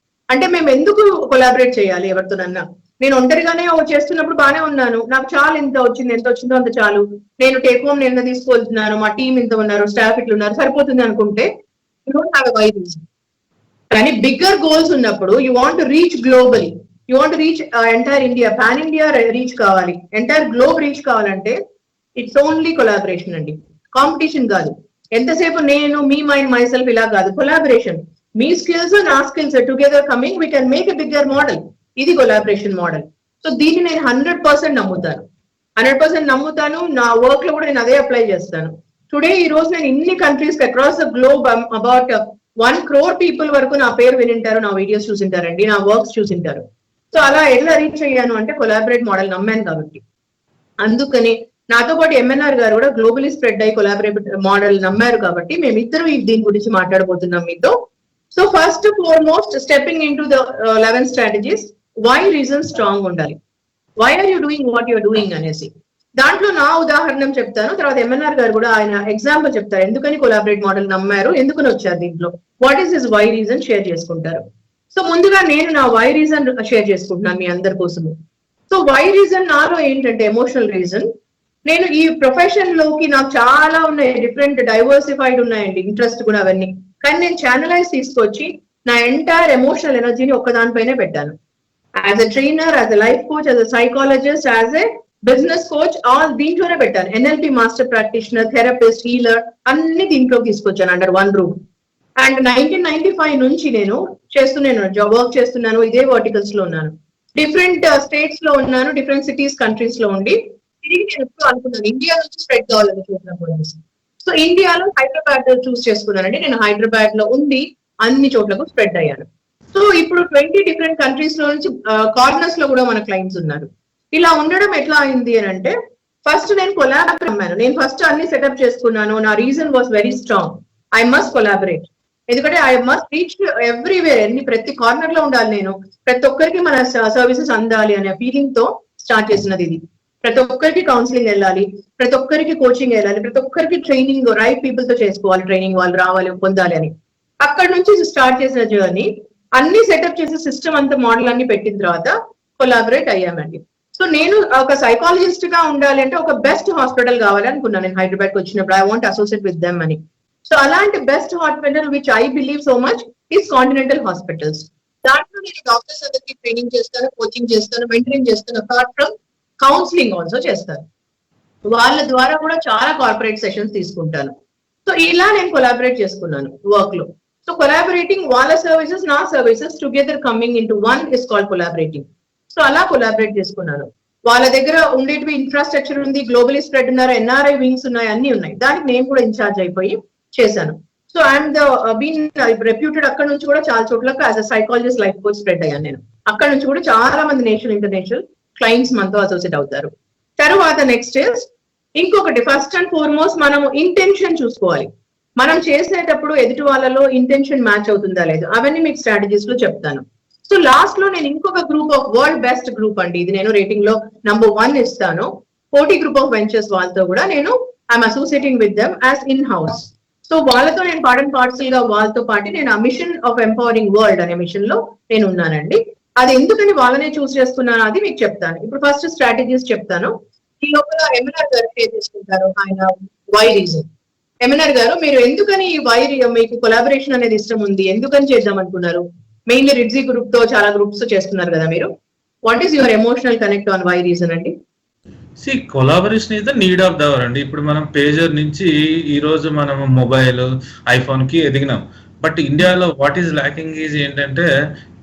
అంటే మేము ఎందుకు కొలాబరేట్ చేయాలి ఎవరితోనన్నా. నేను ఒంటరిగానే చేస్తున్నప్పుడు బానే ఉన్నాను, నాకు చాలు ఇంత వచ్చింది, ఎంత వచ్చిందో అంత చాలు, నేను టేక్ హోమ్ నేను తీసుకెళ్తున్నాను, మా టీం ఇంత ఉన్నారు, స్టాఫ్ ఇట్లా ఉన్నారు, సరిపోతుంది అనుకుంటే you don't have a why reason. కానీ బిగ్గర్ గోల్స్ ఉన్నప్పుడు you want reach globally, you want reach entire India, pan India reach కావాలి, ఎంటైర్ గ్లోబ్ రీచ్ కావాలంటే ఇట్స్ ఓన్లీ కొలాబరేషన్ అండి, కాంపిటీషన్ కాదు. ఎంతసేపు నేను మీ మైండ్ మై సెల్ఫ్ ఇలా కాదు, కొలాబరేషన్. మీ స్కిల్స్ నా skills together coming we can make a bigger model. ఇది కొలాబరేషన్ మోడల్. సో దీన్ని నేను 100% నమ్ముతాను, 100% నమ్ముతాను. నా వర్క్ లో కూడా నేను అదే అప్లై చేస్తాను. టుడే ఈ రోజు నేను ఇన్ని countries across the globe about 1 crore people వరకు నా పేరు వినింటారు, నా వీడియోస్ చూసింటారండి, నా వర్క్స్ చూసింటారు. సో అలా ఎలా రీచ్ అయ్యాను అంటే కొలాబరేట్ మోడల్ నమ్మాను కాబట్టి. అందుకని నాతో పాటు ఎంఎన్ఆర్ గారు కూడా గ్లోబలీ స్ప్రెడ్ అయ్యి కొలాబరేట్ మోడల్ నమ్మారు కాబట్టి మేమిద్దరు దీని గురించి మాట్లాడబోతున్నాం మీతో. So first foremost stepping in to the 11 strategies, why reason strong ఉండాలి, why are you doing what you are doing అనేసి. దాంట్లో నా ఉదాహరణ చెప్తాను, తర్వాత ఎంఎన్ఆర్ గారు కూడా ఆయన ఎగ్జాంపుల్ చెప్తారు, ఎందుకని కొలాబరేట్ మోడల్ నమ్మారు, ఎందుకని వచ్చారు దీంట్లో, what is his why reason share చేసుకుంటారు. సో ముందుగా నేను నా వై రీజన్ షేర్ చేసుకుంటున్నాను మీ అందరి కోసము. సో వై రీజన్ నాలో ఏంటంటే ఎమోషనల్ రీజన్. నేను ఈ ప్రొఫెషన్ లోకి నాకు చాలా ఉన్నాయి, డిఫరెంట్ డైవర్సిఫైడ్ ఉన్నాయండి ఇంట్రెస్ట్ కూడా అవన్నీ. కానీ నేను ఛానలైజ్ తీసుకొచ్చి నా ఎంటైర్ ఎమోషనల్ ఎనర్జీని ఒక్కదానిపైనే పెట్టాను. As a trainer, as a life coach, as a psychologist, as a business coach, all దీంట్లోనే పెట్టాను. NLP master practitioner, therapist, healer అన్ని దీంట్లోకి తీసుకొచ్చాను అండర్ వన్ రూమ్. అండ్ 1995 నుంచి నేను చేస్తున్నాను, వర్క్ చేస్తున్నాను, ఇదే వర్టికల్స్ లో ఉన్నాను. డిఫరెంట్ స్టేట్స్ లో ఉన్నాను, డిఫరెంట్ సిటీస్, కంట్రీస్ లో ఉండి తిరిగి నేను ఎప్పుడు అనుకున్నాను ఇండియా నుంచి స్ప్రెడ్ కావాలని చూసినప్పుడు. సో ఇండియాలో హైదరాబాద్ చూస్ చేసుకున్నానండి. నేను హైదరాబాద్ లో ఉండి అన్ని చోట్లకు స్ప్రెడ్ అయ్యాను. సో ఇప్పుడు 20 డిఫరెంట్ కంట్రీస్ లో నుంచి కార్నర్స్ లో కూడా మన క్లయింట్స్ ఉన్నారు. ఇలా ఉండడం ఎట్లా అయింది అని అంటే, ఫస్ట్ నేను కొలాబరేట్ అమ్మాను. నేను ఫస్ట్ అన్ని సెటప్ చేసుకున్నాను. నా reason was very strong. I must collaborate. ఎందుకంటే ఐ మస్ట్ రీచ్ ఎవ్రీవేర్, ప్రతి కార్నర్ లో ఉండాలి. నేను ప్రతి ఒక్కరికి మన సర్వీసెస్ అందాలి అనే ఫీలింగ్ తో స్టార్ట్ చేసినది ఇది. ప్రతి ఒక్కరికి కౌన్సిలింగ్ వెళ్ళాలి, ప్రతి ఒక్కరికి కోచింగ్ వెళ్ళాలి, ప్రతి ఒక్కరికి ట్రైనింగ్ రైట్ పీపుల్ తో చేసుకోవాలి, ట్రైనింగ్ వాళ్ళు రావాలి, పొందాలి అని. అక్కడ నుంచి స్టార్ట్ చేసిన జర్నీ అన్ని సెటప్ చేసి సిస్టమ్ అంతా మోడల్ అన్ని పెట్టిన తర్వాత కొలాబరేట్ అయ్యామండి. సో నేను ఒక సైకాలజిస్ట్ గా ఉండాలి అంటే ఒక బెస్ట్ హాస్పిటల్ కావాలి అనుకున్నాను. నేను హైదరాబాద్ కి వచ్చినప్పుడు I want associate with them అని. సో అలాంటి best hospital which I believe so much is continental hospitals. దాంట్లో నేను డాక్టర్స్ అందరికి ట్రైనింగ్ చేస్తాను, కోచింగ్ చేస్తాను, మెంటరింగ్ చేస్తాను, అపార్ట్ ఫ్రమ్ కౌన్సిలింగ్ ఆల్సో చేస్తాను. వాళ్ళ ద్వారా కూడా చాలా కార్పొరేట్ సెషన్స్ తీసుకుంటాను. సో ఇలా నేను కొలాబరేట్ చేసుకున్నాను వర్క్ లో. సో కొలాబరేటింగ్, వాళ్ళ సర్వీసెస్, నా services together coming in to one is called collaborating. So అలా కొలాబరేట్ చేసుకున్నాను. వాళ్ళ దగ్గర ఉండేటివి ఇన్ఫ్రాస్ట్రక్చర్ ఉంది, గ్లోబలీ స్ప్రెడ్ ఉన్నారు, ఎన్ఆర్ఐ వింగ్స్ ఉన్నాయి, అన్ని ఉన్నాయి. దానికి నేను కూడా ఇన్ఛార్జ్ అయిపోయి చేశాను. So I'm the been reputed. అక్కడ నుంచి కూడా చాలా చోట్లకు as a psychologist, life coach spread అయ్యాను నేను. అక్కడ నుంచి కూడా చాలా మంది నేషనల్, ఇంటర్నేషనల్ క్లయింట్స్ మనతో అసోసియేట్ అవుతారు. తర్వాత నెక్స్ట్ ఇస్ ఇంకొకటి, ఫస్ట్ అండ్ ఫార్మోస్ట్ మనం ఇంటెన్షన్ చూసుకోవాలి. మనం చేసేటప్పుడు ఎదుటి వాళ్ళలో ఇంటెన్షన్ మ్యాచ్ అవుతుందా లేదు, అవన్నీ మీకు స్ట్రాటజీస్ లో చెప్తాను. సో లాస్ట్ లో నేను ఇంకొక group of world best group అండి, ఇది నేను రేటింగ్ లో నంబర్ 1 ఇస్తాను. కోటి గ్రూప్ ఆఫ్ వెంచర్స్ వాళ్ళతో కూడా నేను I'm associating with them as in house. So వాళ్ళతో నేను పార్ట్ అండ్ పార్సల్ గా వాళ్ళతో పాటు నేను ఆ మిషన్ ఆఫ్ ఎంపవరింగ్ వరల్డ్ అనే మిషన్ లో నేను ఉన్నానండి. అది ఎందుకని వాళ్ళనే చూస్ చేసుకున్నాను అది మీకు చెప్తాను. ఇప్పుడు ఫస్ట్ స్ట్రాటజీస్ చెప్తాను. ఈ లోపల ఎంఎన్ఆర్ గారు షేర్ చేసుకుంటారు ఆయన వై రీజన్. ఎంఎన్ఆర్ గారు, మీరు ఎందుకని ఈ వై, మీకు కొలాబరేషన్ అనేది ఇష్టం ఉంది, ఎందుకని చేద్దాం అనుకున్నారు? మెయిన్లీ రిడ్జీ గ్రూప్ తో చాలా గ్రూప్స్ తో చేస్తున్నారు కదా మీరు. What is your emotional connect on why reason అండి? Collaboration is the need of the hour అండి. ఇప్పుడు మనం పేజర్ నుంచి ఈ రోజు మనం మొబైల్, ఐఫోన్ కి ఎదిగినాం. బట్ ఇండియాలో వాట్ ఈస్ ల్యాకింగ్ ఈజ్ ఏంటంటే,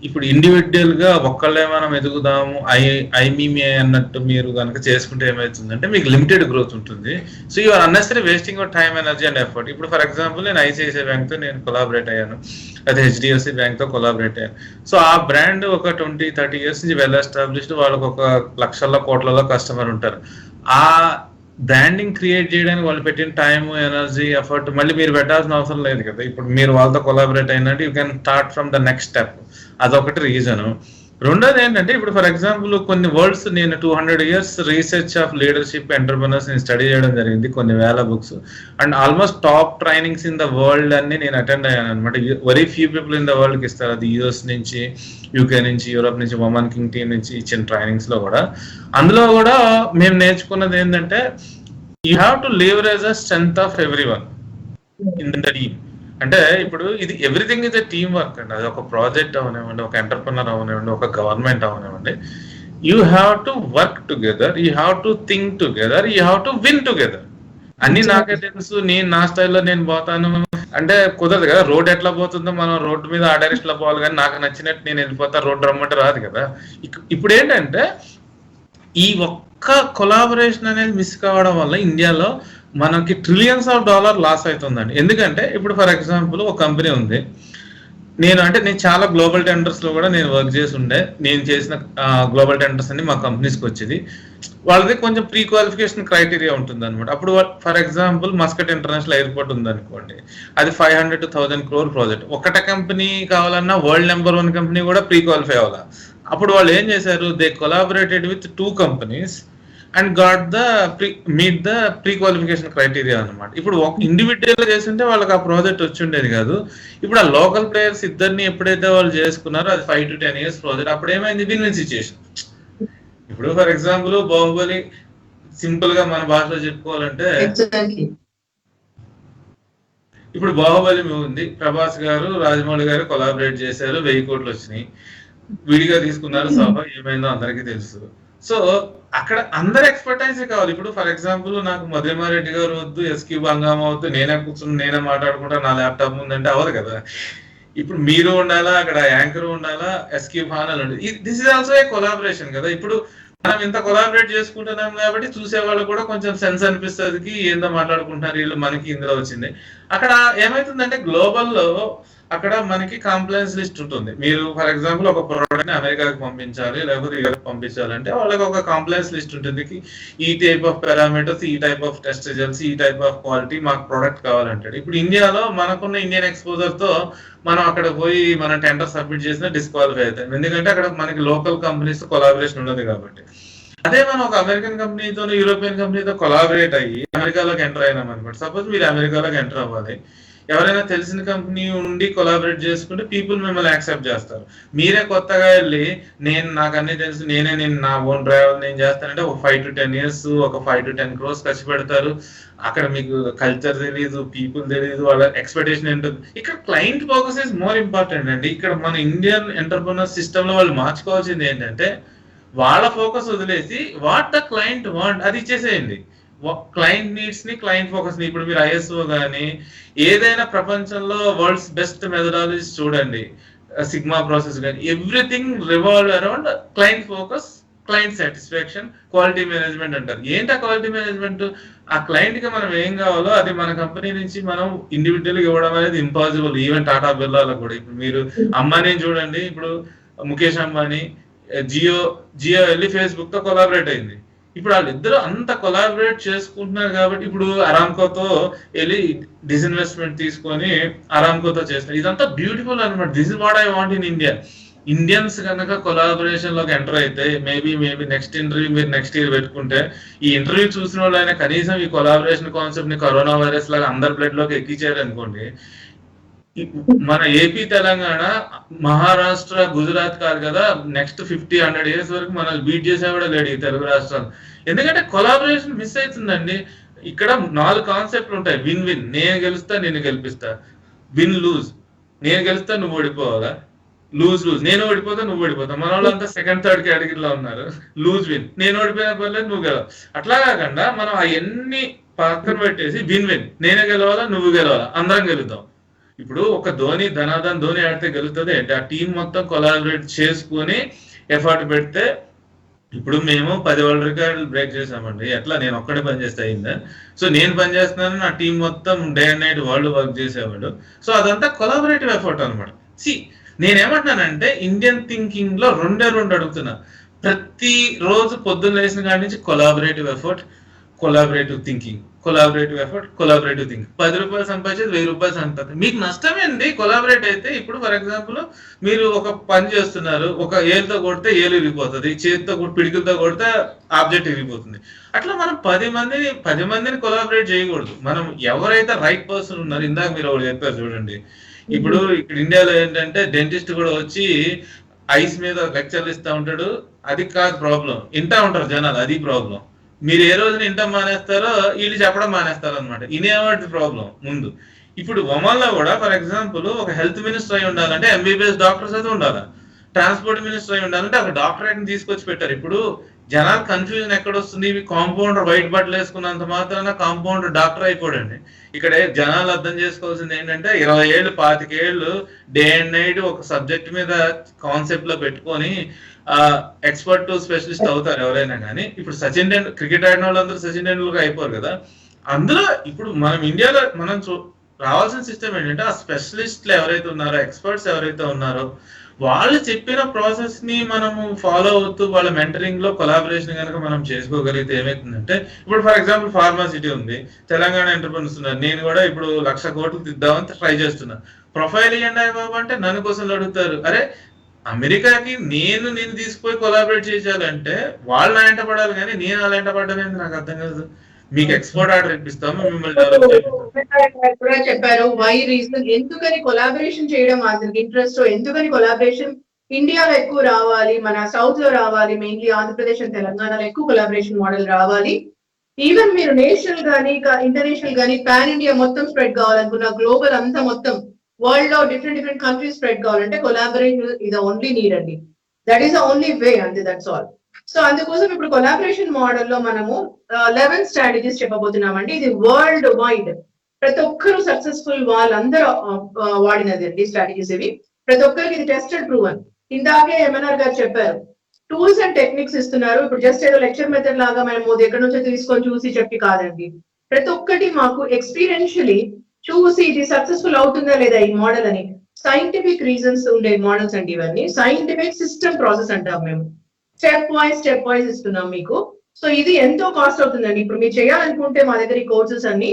ఇప్పుడు ఇండివిజువల్ గా ఒక్కళ్ళే మనం ఎదుగుదాము ఐమీమే అన్నట్టు మీరు కనుక చేసుకుంటే ఏమవుతుందంటే మీకు లిమిటెడ్ గ్రోత్ ఉంటుంది. So you are unnecessary wasting your time, energy and effort. ఇప్పుడు ఫర్ ఎగ్జాంపుల్ నేను ఐసిఐసిఐ బ్యాంక్ తో నేను కొలాబరేట్ అయ్యాను, అదే హెచ్డిఎఫ్సి బ్యాంక్ తో కొలాబరేట్ అయ్యాను. సో ఆ బ్రాండ్ ఒక 20-30 ఇయర్స్ నుంచి వెల్ ఎస్టాబ్లిష్డ్, వాళ్ళకి ఒక లక్షల కోట్లలో కస్టమర్ ఉంటారు. ఆ బ్రాండింగ్ క్రియేట్ చేయడానికి వాళ్ళు పెట్టిన టైం, ఎనర్జీ, ఎఫర్ట్ మళ్ళీ మీరు పెట్టాల్సిన అవసరం లేదు కదా. ఇప్పుడు మీరు వాళ్ళతో కొలాబరేట్ అయినట్టు you can start from the next step. అదొకటి రీజన్. రెండోది ఏంటంటే, ఇప్పుడు ఫర్ ఎగ్జాంపుల్ కొన్ని వర్డ్స్, నేను 200 years research of leadership entrepreneurs నేను స్టడీ చేయడం జరిగింది, కొన్ని వేల books. And almost top trainings in the world అన్ని నేను అటెండ్ అయ్యాను అనమాట. Very few people in the వరల్డ్కి ఇస్తారు. అది యూఎస్ నుంచి, యూకే నుంచి, యూరోప్ నుంచి, ఉమెన్ కింగ్ టీమ్ నుంచి ఇచ్చిన ట్రైనింగ్స్ లో కూడా. అందులో కూడా మేము నేర్చుకున్నది ఏంటంటే, you have to leverage the strength of every one in the team. అంటే ఇప్పుడు ఇది everything is a team work అండి. అది ఒక ప్రాజెక్ట్ అవనివ్వండి, ఒక ఎంటర్ప్రెనర్ అవనివ్వండి, ఒక గవర్నమెంట్ అవనివ్వండి. You have to work together, you have to think together, you have to win together. అన్ని నాకే తెలుసు, నేను నా స్టైల్లో నేను పోతాను అంటే కుదరదు కదా. రోడ్ ఎట్లా పోతుందో మనం రోడ్డు మీద ఆ డైరెక్షన్ లో పోవాలి, కానీ నాకు నచ్చినట్టు నేను వెళ్ళిపోతా, రోడ్డు రమ్మంటే రాదు కదా. ఇప్పుడు ఏంటంటే, ఈ ఒక్క కొలాబరేషన్ అనేది మిస్ కావడం వల్ల ఇండియాలో మనకి $trillions లాస్ అవుతుందండి. ఎందుకంటే ఇప్పుడు ఫర్ ఎగ్జాంపుల్ ఒక కంపెనీ ఉంది, నేను చాలా గ్లోబల్ టెండర్స్ లో కూడా నేను వర్క్ చేసి ఉండే. నేను చేసిన గ్లోబల్ టెండర్స్ అన్ని మా కంపెనీస్కి వచ్చేది. వాళ్ళది కొంచెం ప్రీ క్వాలిఫికేషన్ క్రైటీరియా ఉంటుంది అనమాట. అప్పుడు for example Muscat international airport ఉంది అనుకోండి, అది 500 to 1000 crore ప్రాజెక్ట్. ఒకట కంపెనీ కావాలన్నా వరల్డ్ నెంబర్ 1 కంపెనీ కూడా ప్రీ క్వాలిఫై అవ్వాలి. అప్పుడు వాళ్ళు ఏం చేశారు, they collaborated with 2 companies and got the meet the pre qualification criteria అనమాట. ఇప్పుడు ఒక ఇండివిజువల్ చేస్తుంటే వాళ్ళకి ఆ ప్రాజెక్ట్ వచ్చి ఉండేది కాదు. ఇప్పుడు ఆ లోకల్ ప్లేయర్స్ ఇద్దరిని ఎప్పుడైతే వాళ్ళు చేసుకున్నారో, అది 5 to 10 years ప్రాజెక్ట్. అప్పుడు ఏమైంది, విన్ విన్ సిచ్యుయేషన్. ఇప్పుడు ఫర్ ఎగ్జాంపుల్ బాహుబలి, సింపుల్ గా మన భాషలో చెప్పుకోవాలంటే, ఇప్పుడు బాహుబలి మూవీ ఉంది, ప్రభాస్ గారు రాజమౌళి గారు కొలాబరేట్ చేశారు, 1000 కోట్లు వచ్చినాయి. విడిగా తీసుకున్నారు సహా, ఏమైందో అందరికీ తెలుసు. సో అక్కడ అందరు ఎక్స్పర్టైజ్ కావాలి. ఇప్పుడు ఫర్ ఎగ్జాంపుల్ నాకు మధుమారెడ్డి గారు వద్దు, ఎస్క్యూ బంగామా వద్దు, నేనే కూర్చుని నేనే మాట్లాడుకుంటా, నా ల్యాప్టాప్ ఉందంటే అవ్వదు కదా. ఇప్పుడు మీరు ఉండాలా, అక్కడ యాంకర్ ఉండాలా, ఎస్క్యూ ఛానల్ ఉండాలి. This is also a collaboration కదా. ఇప్పుడు మనం ఇంత కొలాబరేట్ చేసుకుంటున్నాం కాబట్టి చూసే వాళ్ళు కూడా కొంచెం సెన్స్ అనిపిస్తుంది, ఏందో మాట్లాడుకుంటున్నారు వీళ్ళు, మనకి ఇందులో వచ్చింది. అక్కడ ఏమైతుందంటే గ్లోబల్ లో అక్కడ మనకి కాంప్లైన్స్ లిస్ట్ ఉంటుంది. మీరు ఫర్ ఎగ్జాంపుల్ ఒక ప్రోడక్ట్ ని అమెరికాకి పంపించాలి లేకపోతే యూరోప్ పంపించాలంటే వాళ్ళకి ఒక కాంప్లైన్స్ లిస్ట్ ఉంటుంది. ఈ టైప్ ఆఫ్ పారామీటర్స్, ఈ టైప్ ఆఫ్ టెస్ట్ రిజల్ట్స్, ఈ టైప్ ఆఫ్ క్వాలిటీ మాకు ప్రోడక్ట్ కావాలంటాడు. ఇప్పుడు ఇండియాలో మనకున్న ఇండియన్ ఎక్స్పోజర్ తో మనం అక్కడ పోయి మనం టెండర్ సబ్మిట్ చేసినా డిస్క్వాలిఫై అవుతాం, ఎందుకంటే అక్కడ మనకి లోకల్ కంపెనీస్ కొలాబరేషన్ ఉండదు కాబట్టి. అదే మనం ఒక అమెరికన్ కంపెనీతో యూరోపియన్ కంపెనీతో కొలాబరేట్ అయ్యి అమెరికాలోకి ఎంటర్ అయినాం అనుకోండి. సపోజ్ మీరు అమెరికాలోకి ఎంటర్ అవ్వాలి, ఎవరైనా తెలిసిన కంపెనీ ఉండి కొలాబరేట్ చేసుకుంటే పీపుల్ మిమ్మల్ని యాక్సెప్ట్ చేస్తారు. మీరే కొత్తగా వెళ్ళి నాకు అన్ని తెలుసు, నేను నా ఓన్ డ్రైవర్ నేను చేస్తానంటే ఒక 5 to 10 years, ఒక 5 to 10 crores ఖర్చు పెడతారు. అక్కడ మీకు కల్చర్ తెలియదు, పీపుల్ తెలియదు, వాళ్ళ ఎక్స్పెక్టేషన్ ఏంటో. ఇక్కడ client focus is more important అండి. ఇక్కడ మన ఇండియన్ ఎంటర్ప్రినర్ సిస్టమ్ లో వాళ్ళు మార్చుకోవాల్సింది ఏంటంటే వాళ్ళ ఫోకస్ వదిలేసి వాట్ ద క్లయింట్ వాంట్ అది ఇచ్చేసేయండి. క్లయింట్ నీడ్స్ ని, క్లయింట్ ఫోకస్ ని. ఇప్పుడు మీరు ఐఎస్ఓ కానీ ఏదైనా ప్రపంచంలో వరల్డ్స్ బెస్ట్ మెథడాలజీస్ చూడండి, సిగ్మా ప్రాసెస్ కానీ, everything revolve around client focus, client satisfaction, quality management అంటారు. ఏంటి ఆ క్వాలిటీ మేనేజ్మెంట్? ఆ క్లయింట్ కి మనం ఏం కావాలో అది మన కంపెనీ నుంచి మనం ఇండివిజువల్ గా ఇవ్వడం అనేది ఇంపాసిబుల్. ఈవెన్ టాటా బిర్లాలో కూడా. ఇప్పుడు మీరు అంబానీ చూడండి, ఇప్పుడు ముఖేష్ అంబానీ జియో వెళ్ళి ఫేస్బుక్ తో కొలాబరేట్ అయింది. ఇప్పుడు వాళ్ళిద్దరు అంత కొలాబరేట్ చేసుకుంటున్నారు కాబట్టి ఇప్పుడు అరామ్కోతో వెళ్ళి డిస్ఇన్వెస్ట్మెంట్ తీసుకొని అరామ్కోతో చేస్తున్నారు. ఇదంతా బ్యూటిఫుల్ అనమాట. This is what I want in India. Indians కనుక కొలాబరేషన్ లోకి ఎంటర్ అయితే మేబీ నెక్స్ట్ ఇంటర్వ్యూ మీరు నెక్స్ట్ ఇయర్ పెట్టుకుంటే ఈ ఇంటర్వ్యూ చూసిన వాళ్ళు అయినా కనీసం ఈ కొలాబరేషన్ కాన్సెప్ట్ ని కరోనా వైరస్ లాగా అందరి బ్లడ్ లోకి ఎక్కించారు అనుకోండి. మన ఏపీ, తెలంగాణ, మహారాష్ట్ర, గుజరాత్ కాదు కదా, నెక్స్ట్ 50-100 years వరకు మనల్ని బీట్ చేసేవాడే లేడు ఈ తెలుగు రాష్ట్రాలు. ఎందుకంటే కొలాబరేషన్ మిస్ అవుతుందండి. ఇక్కడ 4 కాన్సెప్ట్లు ఉంటాయి. విన్ విన్, నేను గెలుస్తా నేను గెలిపిస్తా. విన్ లూజ్, నేను గెలుస్తా నువ్వు ఓడిపోవాలా. లూజ్ లూజ్, నేను ఓడిపోతా నువ్వు ఓడిపోతావు. మన వాళ్ళంతా సెకండ్ థర్డ్ కేటగిరీలో ఉన్నారు. లూజ్ విన్, నేను ఓడిపోయిన పర్లేదు నువ్వు గెలవ. అట్లా కాకుండా మనం అవన్నీ పక్కన పెట్టేసి విన్ విన్, నేనే గెలవాలా నువ్వు గెలవాలా, అందరం గెలుద్దాం. ఇప్పుడు ఒక ధనాధన్ ధోని ఆడితే గెలుస్తుంది అంటే ఆ టీం మొత్తం కొలాబరేట్ చేసుకుని ఎఫర్ట్ పెడితే. ఇప్పుడు మేము 10 వరల్డ్ రికార్డులు బ్రేక్ చేసామండి. ఎట్లా? నేను ఒక్కడే పని చేస్తే అయిందా? సో నేను పని చేస్తున్నాను, నా టీం మొత్తం డే అండ్ నైట్ వాళ్ళు వర్క్ చేసేవాళ్ళు. సో అదంతా కొలాబరేటివ్ ఎఫర్ట్ అనమాట. నేనేమంటున్నానంటే ఇండియన్ థింకింగ్ లో 2 అడుగుతున్నా. ప్రతి రోజు పొద్దున్న లేచిన కాడి నుంచి collaborative effort, collaborative thinking, collaborative effort, collaborative thinking. 10 రూపాయలు సంపాదించేది 1000 రూపాయలు సంపాదింది. మీకు నష్టమే అండి కొలాబరేట్ అయితే. ఇప్పుడు ఫర్ ఎగ్జాంపుల్ మీరు ఒక పని చేస్తున్నారు, ఒక ఏలుతో కొడితే ఏలు ఇరిగిపోతుంది, చేతితో పిడికిలతో కొడితే ఆబ్జెక్ట్ ఇరిగిపోతుంది. అట్లా మనం 10 మందిని కొలాబరేట్ చేయకూడదు. మనం ఎవరైతే రైట్ పర్సన్ ఉన్నారు, ఇందాక మీరు ఒకటి చెప్పారు చూడండి. ఇప్పుడు ఇక్కడ ఇండియాలో ఏంటంటే డెంటిస్ట్ కూడా వచ్చి ఐస్ మీద లెక్చర్లు ఇస్తా ఉంటాడు. అది కాదు ప్రాబ్లం, ఇంటా ఉంటారు జనాలు, అది ప్రాబ్లం. మీరు ఏ రోజున ఇంటం మానేస్తారో వీళ్ళు చెప్పడం మానేస్తారు అనమాట. ఇనేవాటి ప్రాబ్లం ముందు. ఇప్పుడు ఒమన్లో కూడా ఫర్ ఎగ్జాంపుల్ ఒక హెల్త్ మినిస్టర్ అయి ఉండాలంటే ఎంబీబీఎస్ డాక్టర్స్ అయితే ఉండాలి. ట్రాన్స్పోర్ట్ మినిస్టర్ అయి ఉండాలంటే ఒక డాక్టరేట్ తీసుకొచ్చి పెట్టారు. ఇప్పుడు జనాలు కన్ఫ్యూజన్ ఎక్కడ వస్తుంది? ఇవి కాంపౌండర్ వైట్ బట్టలు వేసుకున్నంత మాత్రాన కాంపౌండర్ డాక్టర్ అయిపోడండి. ఇక్కడ జనాలు అర్థం చేసుకోవాల్సింది ఏంటంటే 20 ఏళ్ళు 25 ఏళ్ళు డే అండ్ నైట్ ఒక సబ్జెక్ట్ మీద కాన్సెప్ట్ లో పెట్టుకొని ఎక్స్పర్ట్ స్పెషలిస్ట్ అవుతారు ఎవరైనా కానీ. ఇప్పుడు క్రికెట్ ఆడిన వాళ్ళందరూ సచిన్ టెండూల్కర్ అయిపోరు కదా. అందులో ఇప్పుడు మనం ఇండియాలో మనం రావాల్సిన సిస్టమ్ ఏంటంటే ఆ స్పెషలిస్ట్లు ఎవరైతే ఉన్నారో, ఎక్స్పర్ట్స్ ఎవరైతే ఉన్నారో వాళ్ళు చెప్పిన ప్రాసెస్ ని మనము ఫాలో అవుతూ వాళ్ళ మెంటరింగ్ లో కొలాబరేషన్ కనుక మనం చేసుకోగలిగితే ఏమైతుందంటే, ఇప్పుడు ఫర్ ఎగ్జాంపుల్ ఫార్మాసిటీ ఉంది, తెలంగాణ ఎంటర్ప్రెన్యూర్స్ ఉన్నారు. నేను కూడా ఇప్పుడు 1,00,000 కోట్లు తిద్దామని ట్రై చేస్తున్నా. ప్రొఫైల్ ఇవ్వండి బాబు అంటే నన్ను కోసం అడుగుతారు. అరే అమెరికాకి నేను తీసుకుపోయి కొలాబరేట్ చేయాలంటే వాళ్ళు నా వెంట పడాలి, కానీ నేను వాళ్ళ వెంట పడ్డం నాకు అర్థం కాదు. మీకు ఎక్స్పోర్ట్ ఆర్డర్ ఇప్పిస్తాము, మిమ్మల్ని డెవలప్ కూడా చెప్పారు వై రీజన్, ఎందుకని కొలాబరేషన్ చేయడం అసలు ఇంట్రెస్ట్, ఎందుకని కొలాబరేషన్ ఇండియాలో ఎక్కువ రావాలి, మన సౌత్ లో రావాలి, మెయిన్లీ ఆంధ్రప్రదేశ్ అండ్ తెలంగాణలో ఎక్కువ కొలాబరేషన్ మోడల్ రావాలి. ఈవెన్ మీరు నేషనల్ గానీ ఇంటర్నేషనల్ గానీ పాన్ ఇండియా మొత్తం స్ప్రెడ్ కావాలనుకున్న, గ్లోబల్ అంతా మొత్తం వరల్డ్ లో డిఫరెంట్ కంట్రీస్ స్ప్రెడ్ కావాలంటే కొలాబరేషన్ ఇది ఓన్లీ నీడ్ అండి. That is the only way అంతే, దట్స్ ఆల్. సో అందుకోసం ఇప్పుడు కొలాబరేషన్ మోడల్లో మనము 11 స్ట్రాటజీస్ చెప్పబోతున్నామండి. ఇది వరల్డ్ వైడ్ ప్రతి ఒక్కరు సక్సెస్ఫుల్ వాళ్ళందరూ వాడినది అండి స్ట్రాటజీస్ ఇవి. ప్రతి ఒక్కరికి ఇది టెస్టెడ్ ప్రూవన్. ఇందాకే ఎంఎన్ఆర్ గారు చెప్పారు, టూల్స్ అండ్ టెక్నిక్స్ ఇస్తున్నారు. ఇప్పుడు జస్ట్ ఏదో లెక్చర్ మెథడ్ లాగా మేము ఎక్కడి నుంచో తీసుకొని చూసి చెప్పి కాదండి. ప్రతి ఒక్కటి మాకు ఎక్స్పీరియన్షియలీ చూసి ఇది సక్సెస్ఫుల్ అవుతుందా లేదా ఈ మోడల్ అని సైంటిఫిక్ రీజన్స్ ఉండే మోడల్స్ అండి ఇవన్నీ. సైంటిఫిక్ సిస్టమ్ ప్రాసెస్ అంటాం మేము. స్టెప్ వైజ్ ఇస్తున్నాం మీకు. సో ఇది ఎంతో కాస్ట్ అవుతుందండి. ఇప్పుడు మీరు చేయాలనుకుంటే మా దగ్గర ఈ కోర్సెస్ అన్ని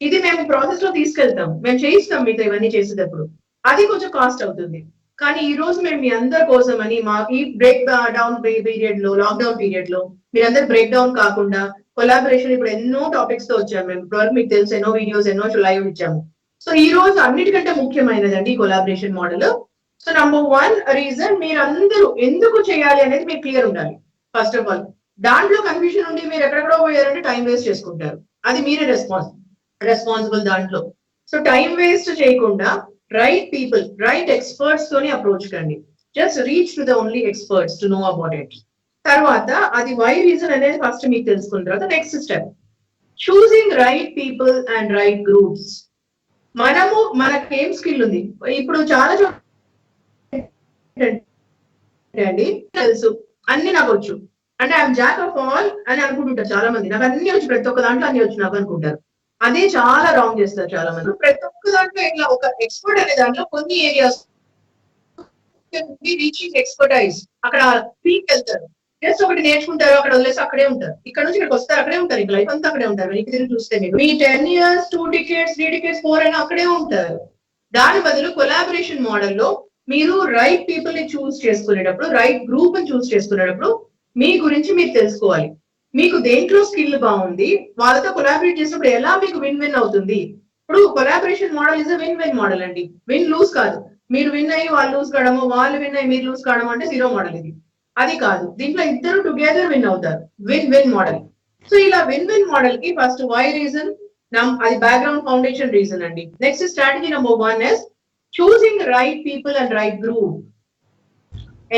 ఇది మేము ప్రాసెస్ లో తీసుకెళ్తాం, మేము చేయిస్తాం మీతో ఇవన్నీ చేసేటప్పుడు. అది కొంచెం కాస్ట్ అవుతుంది. కానీ ఈ రోజు మేము మీ అందరి కోసం అని మా ఈ బ్రేక్ డౌన్ పీరియడ్ లో, లాక్డౌన్ పీరియడ్ లో మీరందరూ బ్రేక్ డౌన్ కాకుండా కొలాబరేషన్ ఇప్పుడు ఎన్నో టాపిక్స్ తో వచ్చాము మేము. ఇప్పటివరకు మీకు తెలుసు ఎన్నో వీడియోస్ ఎన్నో లైవ్ ఇచ్చాము. సో ఈ రోజు అన్నిటికంటే ముఖ్యమైనదండి collaboration model. So number 1 reason మీరందరూ ఎందుకు చేయాలి అనేది మీకు క్లియర్ ఉండాలి. ఫస్ట్ ఆఫ్ ఆల్ దాంట్లో కన్ఫ్యూజన్ ఉండి మీరు ఎక్కడెక్కడో పోయారంటే టైం వేస్ట్ చేసుకుంటారు. అది మీరే రెస్పాన్సిబుల్ దాంట్లో. సో టైం వేస్ట్ చేయకుండా రైట్ పీపుల్, రైట్ ఎక్స్పర్ట్స్ తోని అప్రోచ్ కండి. Just reach to the only experts to know about it. తర్వాత అది వై రీజన్ అనేది ఫస్ట్ మీకు తెలుసుకున్న తర్వాత next step choosing right people and right groups. మనకి ఏం స్కిల్ ఉంది ఇప్పుడు చాలా అండి తెలుసు, అన్ని నాకు వచ్చు అంటే ఐఎమ్ జాక్ ఆఫ్ ఆల్ అని అనుకుంటుంటారు చాలా మంది. నాకు అన్ని వచ్చు, ప్రతి ఒక్క దాంట్లో అన్ని వచ్చు నాకు అనుకుంటారు. అదే చాలా రాంగ్ చేస్తారు చాలా మంది. ప్రతి ఒక్క దాంట్లో ఇట్లా ఒక ఎక్స్పర్ట్ అనే దాంట్లో కొన్ని ఏరియాస్ రీచింగ్ ఎక్స్పర్టైజ్ అక్కడ పీక్ వెళ్తారు. జస్ట్ ఒకటి నేర్చుకుంటారు, అక్కడ వదిలేసి అక్కడే ఉంటారు. ఇక్కడ నుంచి ఇక్కడికి వస్తారు, అక్కడే ఉంటారు. ఇంకా లైఫ్ అంతా అక్కడే ఉంటారు. మీకు తిరిగి చూస్తే మీ 10 years 2 decades 3 decades 4 అయినా అక్కడే ఉంటారు. దాని బదులు కొలాబరేషన్ మోడల్లో మీరు రైట్ పీపుల్ ని చూస్ చేసుకునేటప్పుడు, రైట్ గ్రూప్ ని చూస్ చేసుకునేటప్పుడు మీ గురించి మీరు తెలుసుకోవాలి. మీకు దేంట్లో స్కిల్ బాగుంది, వాళ్ళతో కొలాబరేట్ చేసినప్పుడు ఎలా మీకు విన్ విన్ అవుతుంది. ఇప్పుడు collaboration model is win win model అండి, విన్ లూజ్ కాదు. మీరు విన్ అయ్యి వాళ్ళు లూజ్ కావడము, వాళ్ళు విన్ అయ్యి మీరు లూజ్ కావడం అంటే జీరో మోడల్ ఇది. అది కాదు, దీంట్లో ఇద్దరు టుగెదర్ విన్ అవుతారు. Win win model. సో ఇలా విన్ విన్ మోడల్ కి ఫస్ట్ వై రీజన్, అది బ్యాక్గ్రౌండ్ ఫౌండేషన్ రీజన్ అండి. Next strategy number 1 is choosing right people and right group.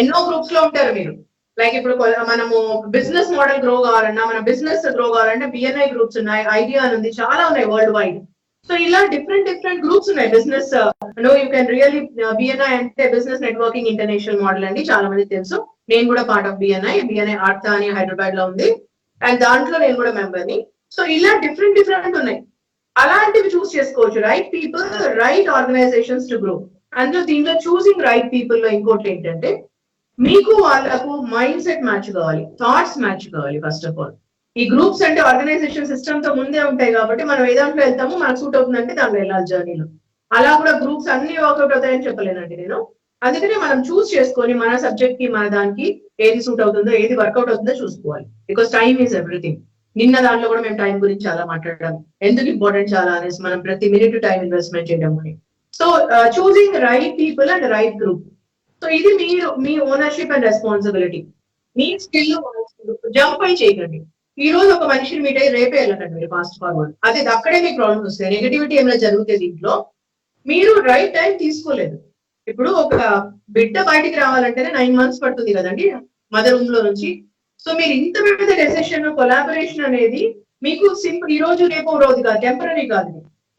ఎన్నో గ్రూప్స్ లో ఉంటారు మీరు. లైక్ ఇప్పుడు మనము బిజినెస్ మోడల్ గ్రో కావాలన్నా, మన బిజినెస్ గ్రో కావాలంటే బిఎన్ఐ గ్రూప్స్ ఉన్నాయి, ఐడియా ఉంది, చాలా ఉన్నాయి వరల్డ్ వైడ్. సో ఇలా డిఫరెంట్ గ్రూప్స్ ఉన్నాయి. Business no you can really BNI అంటే బిజినెస్ నెట్వర్కింగ్ ఇంటర్నేషనల్ మోడల్ అండి, చాలా మంది తెలుసు. నేను కూడా పార్ట్ ఆఫ్ బిఎన్ఐ ఆర్తా అని హైదరాబాద్ లో ఉంది, అండ్ దాంట్లో నేను కూడా మెంబర్ ని. సో ఇలా డిఫరెంట్ ఉన్నాయి. అలాంటివి చూస్ చేసుకోవచ్చు. Right people, right organisations to grow. అందులో దీంట్లో చూసింగ్ రైట్ పీపుల్ లో ఇంకోటి ఏంటంటే మీకు వాళ్ళకు మైండ్ సెట్ మ్యాచ్ కావాలి, థాట్స్ మ్యాచ్ కావాలి. ఫస్ట్ ఆఫ్ ఆల్ ఈ గ్రూప్స్ అంటే ఆర్గనైజేషన్ సిస్టమ్ తో ముందే ఉంటాయి కాబట్టి మనం ఏ దాంట్లో వెళ్తామో మనకు సూట్ అవుతుందంటే దాంట్లో వెళ్ళాలి జర్నీలో. అలా కూడా గ్రూప్స్ అన్ని వర్కౌట్ అవుతాయని చెప్పలేనండి నేను. అందుకనే మనం చూస్ చేసుకొని మన సబ్జెక్ట్ కి, మన దానికి ఏది సూట్ అవుతుందో, ఏది వర్కౌట్ అవుతుందో చూసుకోవాలి. Because time is everything. నిన్న దాంట్లో కూడా మేము టైం గురించి చాలా మాట్లాడడం, ఎందుకు ఇంపార్టెంట్ చాలా అనేసి, మనం ప్రతి మినిట్ టైం ఇన్వెస్ట్మెంట్ చేయడం అని. So choosing right people and right group. So ఇది మీరు మీ ఓనర్షిప్ అండ్ రెస్పాన్సిబిలిటీ. మీ స్కిల్ జంప్ అయి చేయకండి. ఈ రోజు ఒక మనిషిని మీట్ అయ్యి రేపే వెళ్ళకండి మీరు ఫాస్ట్ ఫార్వర్డ్. అదే అక్కడే మీకు ప్రాబ్లమ్స్ వస్తాయి. నెగటివిటీ ఏమైనా జరుగుతుంది దీంట్లో, మీరు రైట్ టైం తీసుకోలేదు. ఇప్పుడు ఒక బిడ్డ బయటికి రావాలంటేనే 9 months పడుతుంది కదండి మదర్ రూమ్ లో నుంచి. సో మీరు ఇంత పెద్ద డెసిషన్ కొలాబరేషన్ అనేది మీకు సింపుల్, ఈ రోజు రేపు రోజు కాదు, టెంపరీ కాదు,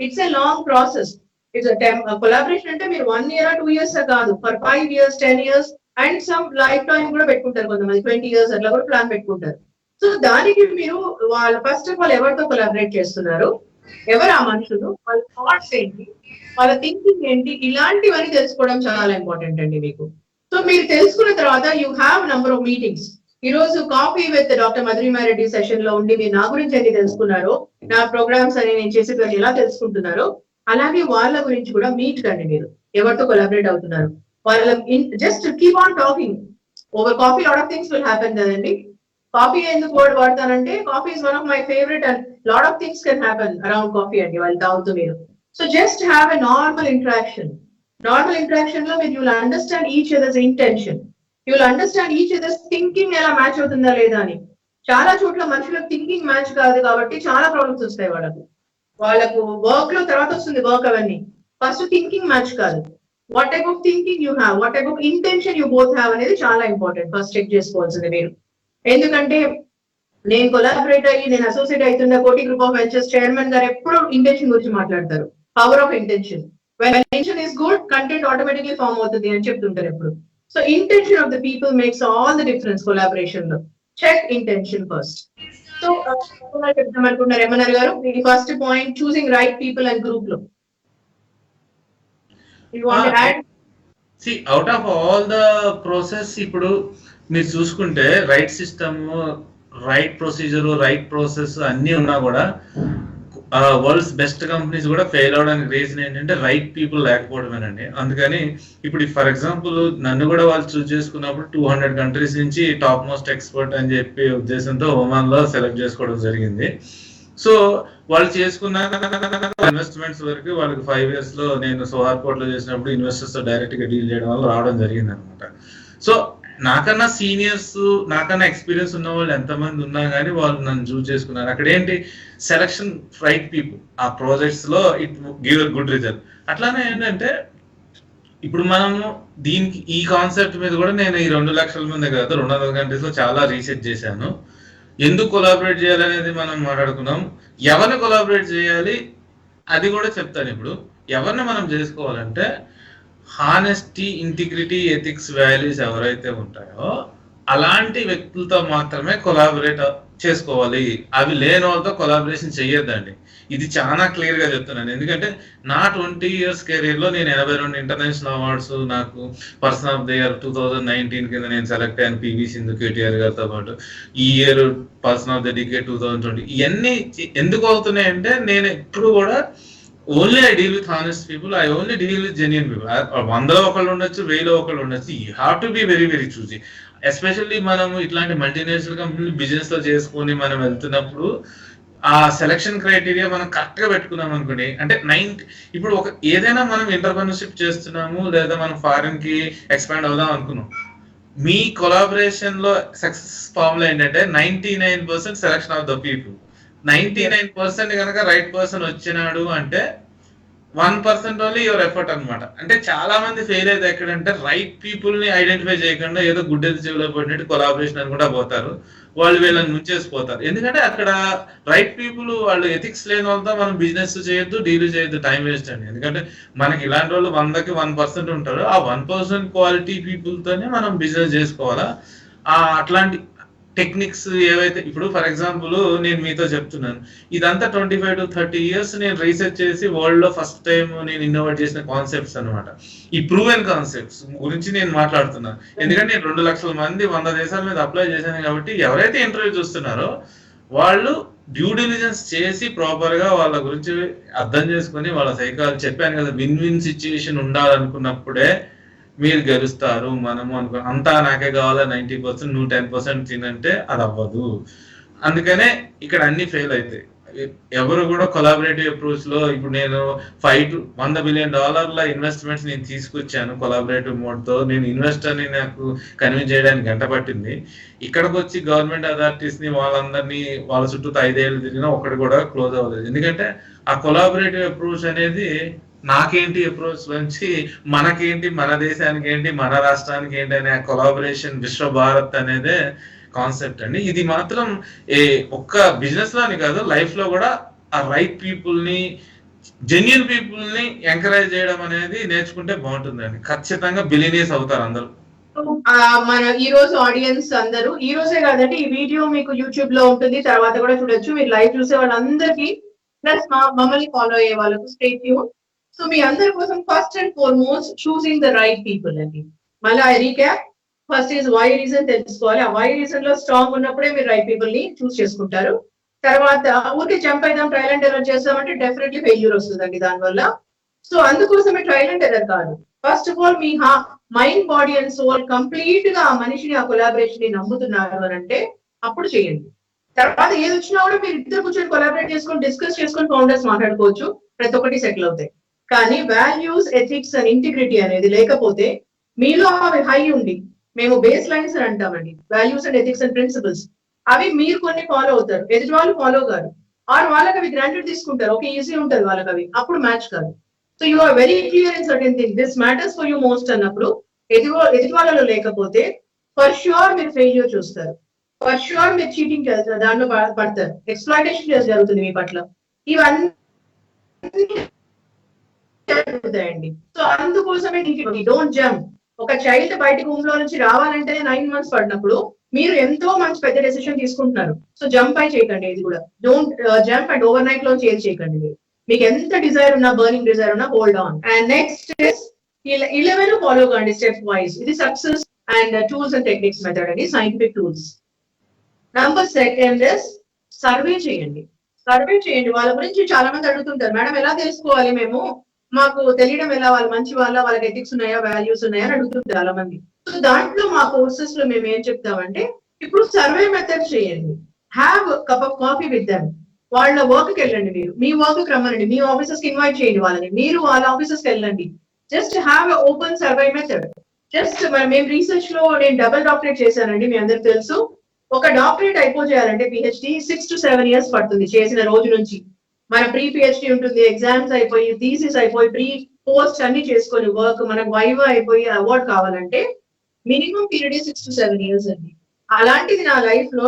it's a long process. It's collaboration అంటే మీరు 1 year 2 years కాదు, for 5 years 10 years and some life time కూడా పెట్టుకుంటారు కొంతమంది, 20 years అట్లా కూడా ప్లాన్ పెట్టుకుంటారు. సో దానికి మీరు వాళ్ళ ఫస్ట్ ఆఫ్ ఆల్ ఎవరితో కొలాబరేట్ చేస్తున్నారు, ఎవరు ఆ మనుషులు, వాళ్ళ థాట్స్ ఏంటి, వాళ్ళ థింకింగ్ ఏంటి, ఇలాంటివన్నీ తెలుసుకోవడం చాలా ఇంపార్టెంట్ అండి మీకు. సో మీరు తెలుసుకున్న తర్వాత you have number of meetings. ఈ రోజు coffee with doctor Madhurima Reddy session లో ఉండి మీరు నా గురించి ఎన్ని తెలుసుకున్నారో, నా ప్రోగ్రామ్స్ అని నేను చేసేది ఎలా తెలుసుకుంటున్నారో, అలాగే వాళ్ళ గురించి కూడా మీట్ కండి. మీరు ఎవరితో కొలాబరేట్ అవుతున్నారు, వాళ్ళ just keep on talking. Over coffee lot of things will happen కదండి. కాఫీ ఎందుకు వర్డ్ వాడతానంటే coffee is one of my favourite and lot of things can happen around coffee అండి వాళ్ళు తాగుతూ మీరు. So just have a normal interaction. Normal interaction లో మీరు will understand each others intention, you will understand each others thinking ఎలా match అవుతుందా లేదా అని. చాలా చోట్ల మనుషులకు థింకింగ్ మ్యాచ్ కాదు కాబట్టి చాలా ప్రాబ్లమ్స్ వస్తాయి వాళ్ళకు వర్క్ లో తర్వాత వస్తుంది వర్క్ అవన్నీ. ఫస్ట్ థింకింగ్ మ్యాచ్ కాదు. What type of thinking you have, what type of intention you both have అనేది చాలా ఇంపార్టెంట్. ఫస్ట్ చెక్ చేసుకోవాల్సింది మీరు. ఎందుకంటే నేను కొలాబరేట్ అయ్యి నేను అసోసియేట్ అవుతున్న కోటి గ్రూప్ ఆఫ్ వెంచర్స్ చైర్మన్ గారు ఎప్పుడు ఇంటెన్షన్ గురించి మాట్లాడతారు. Power of intention. When intention is good, content automatically form అవుతుంది అని చెప్తుంటారు ఎప్పుడు. So intention of the people makes all the difference collaboration లో. Check intention first. సో చెప్తాం అనుకుంటున్నారు ఎంఎన్ఆర్ గారు, మీ first point choosing right people and group లో. See, out of all the process, ఇప్పుడు మీరు చూసుకుంటే right system, right procedure, right process అన్ని ఉన్నా కూడా వరల్డ్స్ బెస్ట్ కంపెనీస్ కూడా ఫెయిల్ అవడానికి రీజన్ ఏంటంటే రైట్ పీపుల్ లేకపోవడమేనండి. అందుకని ఇప్పుడు ఫర్ ఎగ్జాంపుల్ నన్ను కూడా వాళ్ళు చూస్ చేసుకున్నప్పుడు 200 కంట్రీస్ నుంచి టాప్ మోస్ట్ ఎక్స్పర్ట్ అని చెప్పి ఉద్దేశంతో ఒమాన్ లో సెలెక్ట్ చేసుకోవడం జరిగింది. సో వాళ్ళు చేసుకున్న ఇన్వెస్ట్మెంట్స్ వరకు వాళ్ళకి 5 years లో నేను సోహార్పోర్ట్ లో చేసినప్పుడు ఇన్వెస్టర్స్ తో డైరెక్ట్ గా డీల్ చేయడం వల్ల రావడం జరిగింది అనమాట. సో నాకన్నా సీనియర్స్, నాకన్నా ఎక్స్పీరియన్స్ ఉన్న వాళ్ళు ఎంతమంది ఉన్నా కానీ వాళ్ళు నన్ను చూస్ చేసుకున్నారు. అక్కడ ఏంటి, సెలక్షన్ రైట్ పీపుల్. ఆ ప్రాజెక్ట్స్ లో ఇట్ గివ్ గుడ్ రిజల్ట్. అట్లానే ఏంటంటే ఇప్పుడు మనము దీనికి ఈ కాన్సెప్ట్ మీద కూడా నేను ఈ 2 లక్షల మంది కాదు 200 కంట్రీస్ లో చాలా రీసెర్చ్ చేశాను. ఎందుకు కొలాబరేట్ చేయాలనేది మనం మాట్లాడుకున్నాం. ఎవరిని కొలాబరేట్ చేయాలి అది కూడా చెప్తాను. ఇప్పుడు ఎవరిని మనం చేసుకోవాలంటే హానెస్టీ, ఇంటిగ్రిటీ, ఎథిక్స్, వాల్యూస్ ఎవరైతే ఉంటాయో అలాంటి వ్యక్తులతో మాత్రమే కొలాబరేట్ చేసుకోవాలి. అవి లేని వాళ్ళతో కొలాబరేషన్ చెయ్యొద్దండి. ఇది చాలా క్లియర్ గా చెప్తున్నాను. ఎందుకంటే నా 20 years కెరీర్ లో నేను 82 ఇంటర్నేషనల్ అవార్డ్స్, నాకు పర్సన్ ఆఫ్ ద ఇయర్ 2019 కింద నేను సెలెక్ట్ అయ్యాను పివి సింధు, కేటీఆర్ గారితో పాటు. ఈ year person of the decade 2020. ఇవన్నీ ఎందుకు అవుతున్నాయంటే నేను ఎప్పుడు కూడా only I deal with honest people, I only deal with genuine people. 100లో ఒకళ్ళు ఉండొచ్చు, 1000లో ఒకళ్ళు ఉండొచ్చు. You have to be very very choosy. Especially మనం ఇట్లాంటి మల్టీనేషనల్ కంపెనీలు బిజినెస్ లో చేసుకొని మనం వెళ్తున్నప్పుడు ఆ సెలక్షన్ క్రైటీరియా మనం కరెక్ట్ గా పెట్టుకున్నాం అనుకోండి. అంటే ఇప్పుడు ఏదైనా మనం ఎంటర్‌ప్రెన్యూర్‌షిప్ చేస్తున్నాము లేదా మనం ఫారిన్ కి ఎక్స్పాండ్ అవుదాం అనుకున్నాం. మీ కొలాబరేషన్ లో సక్సెస్ ఫార్ములా ఏంటంటే 99% సెలక్షన్ ఆఫ్ ద పీపుల్. 99% కనుక రైట్ పర్సన్ వచ్చినాడు అంటే 1% ఓన్లీ యువర్ ఎఫర్ట్ అనమాట. అంటే చాలా మంది ఫెయిల్ అయితే ఎక్కడంటే రైట్ పీపుల్ ని ఐడెంటిఫై చేయకుండా ఏదో గుడ్డెది చెవిలో పడినట్టు కొలాబరేషన్ అనుకుంటా పోతారు. వాళ్ళు వీళ్ళని ముంచేసిపోతారు. ఎందుకంటే అక్కడ రైట్ పీపుల్ వాళ్ళు ఎథిక్స్ లేని వాళ్ళతో మనం బిజినెస్ చేయొద్దు, డీల్ చేయొద్దు, టైం వేస్ట్ అండి. ఎందుకంటే మనకి ఇలాంటి వాళ్ళు 100కి 1% ఉంటారు. ఆ 1% క్వాలిటీ పీపుల్ తోనే మనం బిజినెస్ చేసుకోవాలా. అట్లాంటి టెక్నిక్స్ ఏవైతే ఇప్పుడు ఫర్ ఎగ్జాంపుల్ నేను మీతో చెప్తున్నాను, ఇదంతా 25 to 30 years నేను రీసెర్చ్ చేసి వరల్డ్ లో ఫస్ట్ టైం నేను ఇన్నోవేట్ చేసిన కాన్సెప్ట్స్ అనమాట. ఈ ప్రూవెన్ కాన్సెప్ట్స్ గురించి నేను మాట్లాడుతున్నాను. ఎందుకంటే నేను 2 లక్షల మంది 100 దేశాల మీద అప్లై చేశాను కాబట్టి ఎవరైతే ఇంటర్వ్యూ చూస్తున్నారో వాళ్ళు డ్యూ డిలిజెన్స్ చేసి ప్రాపర్ గా వాళ్ళ గురించి అర్థం చేసుకుని వాళ్ళ సైకాలజీ చెప్పాను కదా, విన్ విన్ సిచ్యుయేషన్ ఉండాలనుకున్నప్పుడే మీరు గెలుస్తారు. మనము అనుకో అంతా నాకే కావాలా 90% నువ్వు 10% తినంటే అది అవ్వదు. అందుకనే ఇక్కడ అన్ని ఫెయిల్ అవుతాయి. ఎవరు కూడా కొలాబరేటివ్ అప్రోచ్ లో ఇప్పుడు నేను $100 billion ఇన్వెస్ట్మెంట్స్ నేను తీసుకొచ్చాను కొలాబరేటివ్ మోడ్ తో. నేను ఇన్వెస్టర్ ని నాకు కన్విన్స్ చేయడానికి గంట పట్టింది. ఇక్కడికి వచ్చి గవర్నమెంట్ అథారిటీస్ ని వాళ్ళందరినీ వాళ్ళ చుట్టూ 5 ఏళ్ళు తిరిగినా ఒకటి కూడా క్లోజ్ అవ్వలేదు. ఎందుకంటే ఆ కొలాబరేటివ్ అప్రోచ్ అనేది నాకేంటి అప్రోచ్ నుంచి మనకేంటి, మన దేశానికి ఏంటి, మన రాష్ట్రానికి ఏంటి అనే కొలాబరేషన్ విశ్వ భారత్ అనేదే కాన్సెప్ట్ అండి. ఇది మాత్రం ఒక్క బిజినెస్ లోని కాదు, లైఫ్ లో కూడా ఆ రైట్ పీపుల్ ని, జెన్యూన్ పీపుల్ ని ఎంకరేజ్ చేయడం అనేది నేర్చుకుంటే బాగుంటుందండి. ఖచ్చితంగా బిలియనీర్స్ అవుతారు అందరూ. మన ఈ రోజు ఆడియన్స్ అందరూ, ఈ రోజే కాదండి ఈ వీడియో మీకు యూట్యూబ్ లో ఉంటుంది, తర్వాత కూడా చూడొచ్చు. మీరు లైవ్ చూసే వాళ్ళందరికీ ప్లస్ మమ్మల్ని ఫాలో అయ్యే వాళ్ళకు స్టే ట్యూన్. సో మీ అందరి కోసం first and foremost choosing the right people అండి. మళ్ళీ I recap. First is why reason తెలుసుకోవాలి. ఆ వై రీజన్ లో స్ట్రాంగ్ ఉన్నప్పుడే మీరు రైట్ పీపుల్ ని చూస్ చేసుకుంటారు. తర్వాత ఊరికే జంప్ అయిదాం, ట్రయల్ అండ్ ఎర్రర్ చేస్తామంటే డెఫినెట్లీ ఫెయిల్యూర్ వస్తుందండి దానివల్ల. సో అందుకోసమే ట్రయల్ అండ్ ఎర్రర్ కాదు. ఫస్ట్ ఆఫ్ ఆల్ మీ mind, body and soul complete గా ఆ మనిషిని, ఆ కొలాబరేషన్ ని నమ్ముతున్నారు అని అంటే అప్పుడు చేయండి. తర్వాత ఏది వచ్చినా కూడా మీరు ఇద్దరు కూర్చొని కొలాబరేట్ చేసుకొని డిస్కస్ చేసుకొని ఫౌండర్స్ మాట్లాడుకోవచ్చు. ప్రతి ఒక్కటి సెటిల్ అవుతాయి. కానీ వాల్యూస్, ఎథిక్స్ అండ్ ఇంటిగ్రిటీ అనేది లేకపోతే మీలో అవి హై ఉండి, మేము బేస్ లైన్స్ అని అంటామండి, values and ethics and principles. అవి మీరు కొన్ని ఫాలో అవుతారు, ఎదుటి వాళ్ళు ఫాలో కాదు, ఆర్ వాళ్ళకి అవి గ్రాంటెడ్ తీసుకుంటారు, ఓకే ఈజీ ఉంటుంది వాళ్ళకి అవి, అప్పుడు మ్యాచ్ కాదు. So you are very clear in certain thing, this matters for you most అన్నప్పుడు ఎదుటి వాళ్ళలో లేకపోతే ఫర్ ష్యూర్ మీరు ఫెయిల్యూర్ చూస్తారు, ఫర్ ష్యూర్ మీరు చీటింగ్ చేస్తారు, దాంట్లో పడతారు, ఎక్స్ప్లాయిటేషన్ జరుగుతుంది మీ పట్ల, ఇవన్నీ జరుగుతాయండి. సో అందుకోసమే డోంట్ జంప్. ఒక చైల్డ్ బయట రూమ్ లో నుంచి రావాలంటే 9 months పడినప్పుడు మీరు ఎంతో మంచి పెద్ద డెసిషన్ తీసుకుంటున్నారు. సో జంప్ అయి చేయకండి, ఇది కూడా don't jump and overnight లో చేంజ్ చేయకండి. మీరు మీకు ఎంత డిజైర్ ఉన్నా, బర్నింగ్ డిజైర్ ఉన్నా, hold on. And next 11 follow కండి స్టెప్ వైజ్. ఇది success and tools and techniques method అండి, scientific tools. Number second is survey చేయండి. సర్వే చేయండి. వాళ్ళ గురించి చాలా మంది అడుగుతుంటారు, మేడం ఎలా తెలుసుకోవాలి మేము, మాకు తెలియడం ఎలా, వాళ్ళు మంచి వాళ్ళకి ఎథిక్స్ ఉన్నాయా, వాల్యూస్ ఉన్నాయా అని అడుగుతుంటారు చాలా మంది. సో దాంట్లో మా కోర్సెస్ లో మేము ఏం చెప్తామంటే, ఇప్పుడు సర్వే మెథడ్ చేయండి, have cup of coffee with them, వాళ్ళ వర్క్ కి వెళ్ళండి, మీరు మీ వర్క్ కి రమ్మనండి, మీ ఆఫీసెస్ కి ఇన్వైట్ చేయండి వాళ్ళని, మీరు వాళ్ళ ఆఫీసెస్ కి వెళ్ళండి. Just have a open survey method. Just మేము రీసెర్చ్ లో నేను డబుల్ డాక్టరేట్ చేశానండి, మీ అందరికి తెలుసు. ఒక డాక్టరేట్ అయిపోయాలంటే పిహెచ్డి 6 to 7 years పడుతుంది చేసిన రోజు నుంచి. మన ప్రీ పిహెచ్డి ఉంటుంది, ఎగ్జామ్స్ అయిపోయి, థీసిస్ అయిపోయి, ప్రీ పోస్ట్ అన్ని చేసుకొని వర్క్, మనకు వైవా అయిపోయి అవార్డ్ కావాలంటే మినిమం పీరియడ్ 6 to 7 years అండి. అలాంటిది నా లైఫ్ లో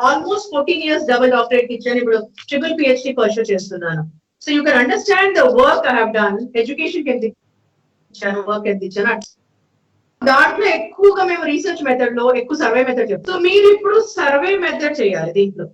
ఆల్మోస్ట్ 14 years డబుల్ డాక్టరేట్ ఇచ్చాను, ఇప్పుడు ట్రిపుల్ పిహెచ్డి పర్సూ చేస్తున్నాను. So you can understand the work I have done. Education ఎంత ఇచ్చాను, వర్క్ ఎంత ఇచ్చాను. దాంట్లో ఎక్కువగా మేము రీసెర్చ్ మెథడ్ లో ఎక్కువ సర్వే మెథడ్ చెప్తాం. సో మీరు ఇప్పుడు సర్వే మెథడ్ చేయాలి. దీంట్లో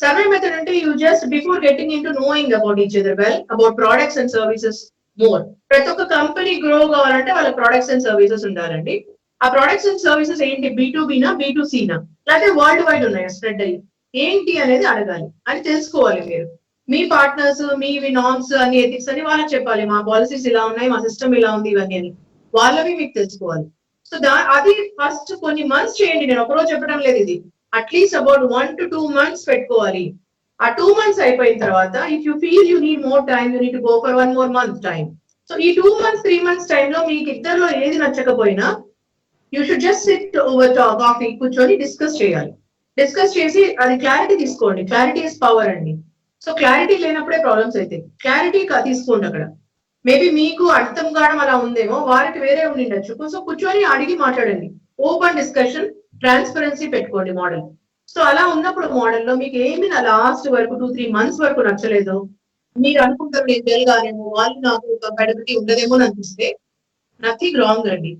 సర్వే మెథడ్ అంటే you just before getting in to knowing about each other well, about products and services more. ప్రతి ఒక్క కంపెనీ గ్రో కావాలంటే వాళ్ళ ప్రొడక్ట్స్ అండ్ సర్వీసెస్ ఉండాలండి. ఆ ప్రొడక్ట్స్ అండ్ సర్వీసెస్ ఏంటి, B2Bనా, B2Cనా, లేకపోతే వరల్డ్ వైడ్ ఉన్నాయా స్ప్రెడ్ అయ్యి, ఏంటి అనేది అడగాలి, అని తెలుసుకోవాలి. మీరు మీ పార్ట్నర్స్, మీవి నార్మ్స్ అన్ని, ఎథిక్స్ అని వాళ్ళకి చెప్పాలి, మా పాలసీస్ ఇలా ఉన్నాయి, మా సిస్టమ్ ఇలా ఉంది, ఇవన్నీ అని వాళ్ళవి మీకు తెలుసుకోవాలి. సో అది ఫస్ట్ కొన్ని మంత్స్ చేయండి, నేను ఒకరోజు చెప్పడం లేదు ఇది, అట్లీస్ట్ అబౌట్ 1 to 2 months పెట్టుకోవాలి. ఆ 2 months అయిపోయిన తర్వాత if you feel you need more time, you need to go for 1 more month time. So ఈ 2 months 3 months టైంలో మీకు ఇద్దరిలో ఏది నచ్చకపోయినా you should just SIT over coffee, కూర్చొని డిస్కస్ చేయాలి. డిస్కస్ చేసి అది క్లారిటీ తీసుకోండి. క్లారిటీ ఇస్ పవర్ అండి. సో క్లారిటీ లేనప్పుడే ప్రాబ్లమ్స్ అయితే, క్లారిటీ తీసుకోండి అక్కడ. మేబీ మీకు అర్థం కావడం అలా ఉందేమో, వారికి వేరే ఉండిండొచ్చు. సో కూర్చొని అడిగి మాట్లాడండి, ఓపెన్ డిస్కషన్, ట్రాన్స్పరెన్సీ పెట్టుకోండి మోడల్. సో అలా ఉన్నప్పుడు మోడల్లో మీకు ఏమి నా లాస్ట్ వరకు 2-3 months వరకు నచ్చలేదు, మీరు అనుకుంటారు నేను వెళ్ళగానేమో, వాళ్ళు నాకు ఒక పెడబిటీ ఉండదేమో అని అనిపిస్తే నథింగ్ రాంగ్ అండి.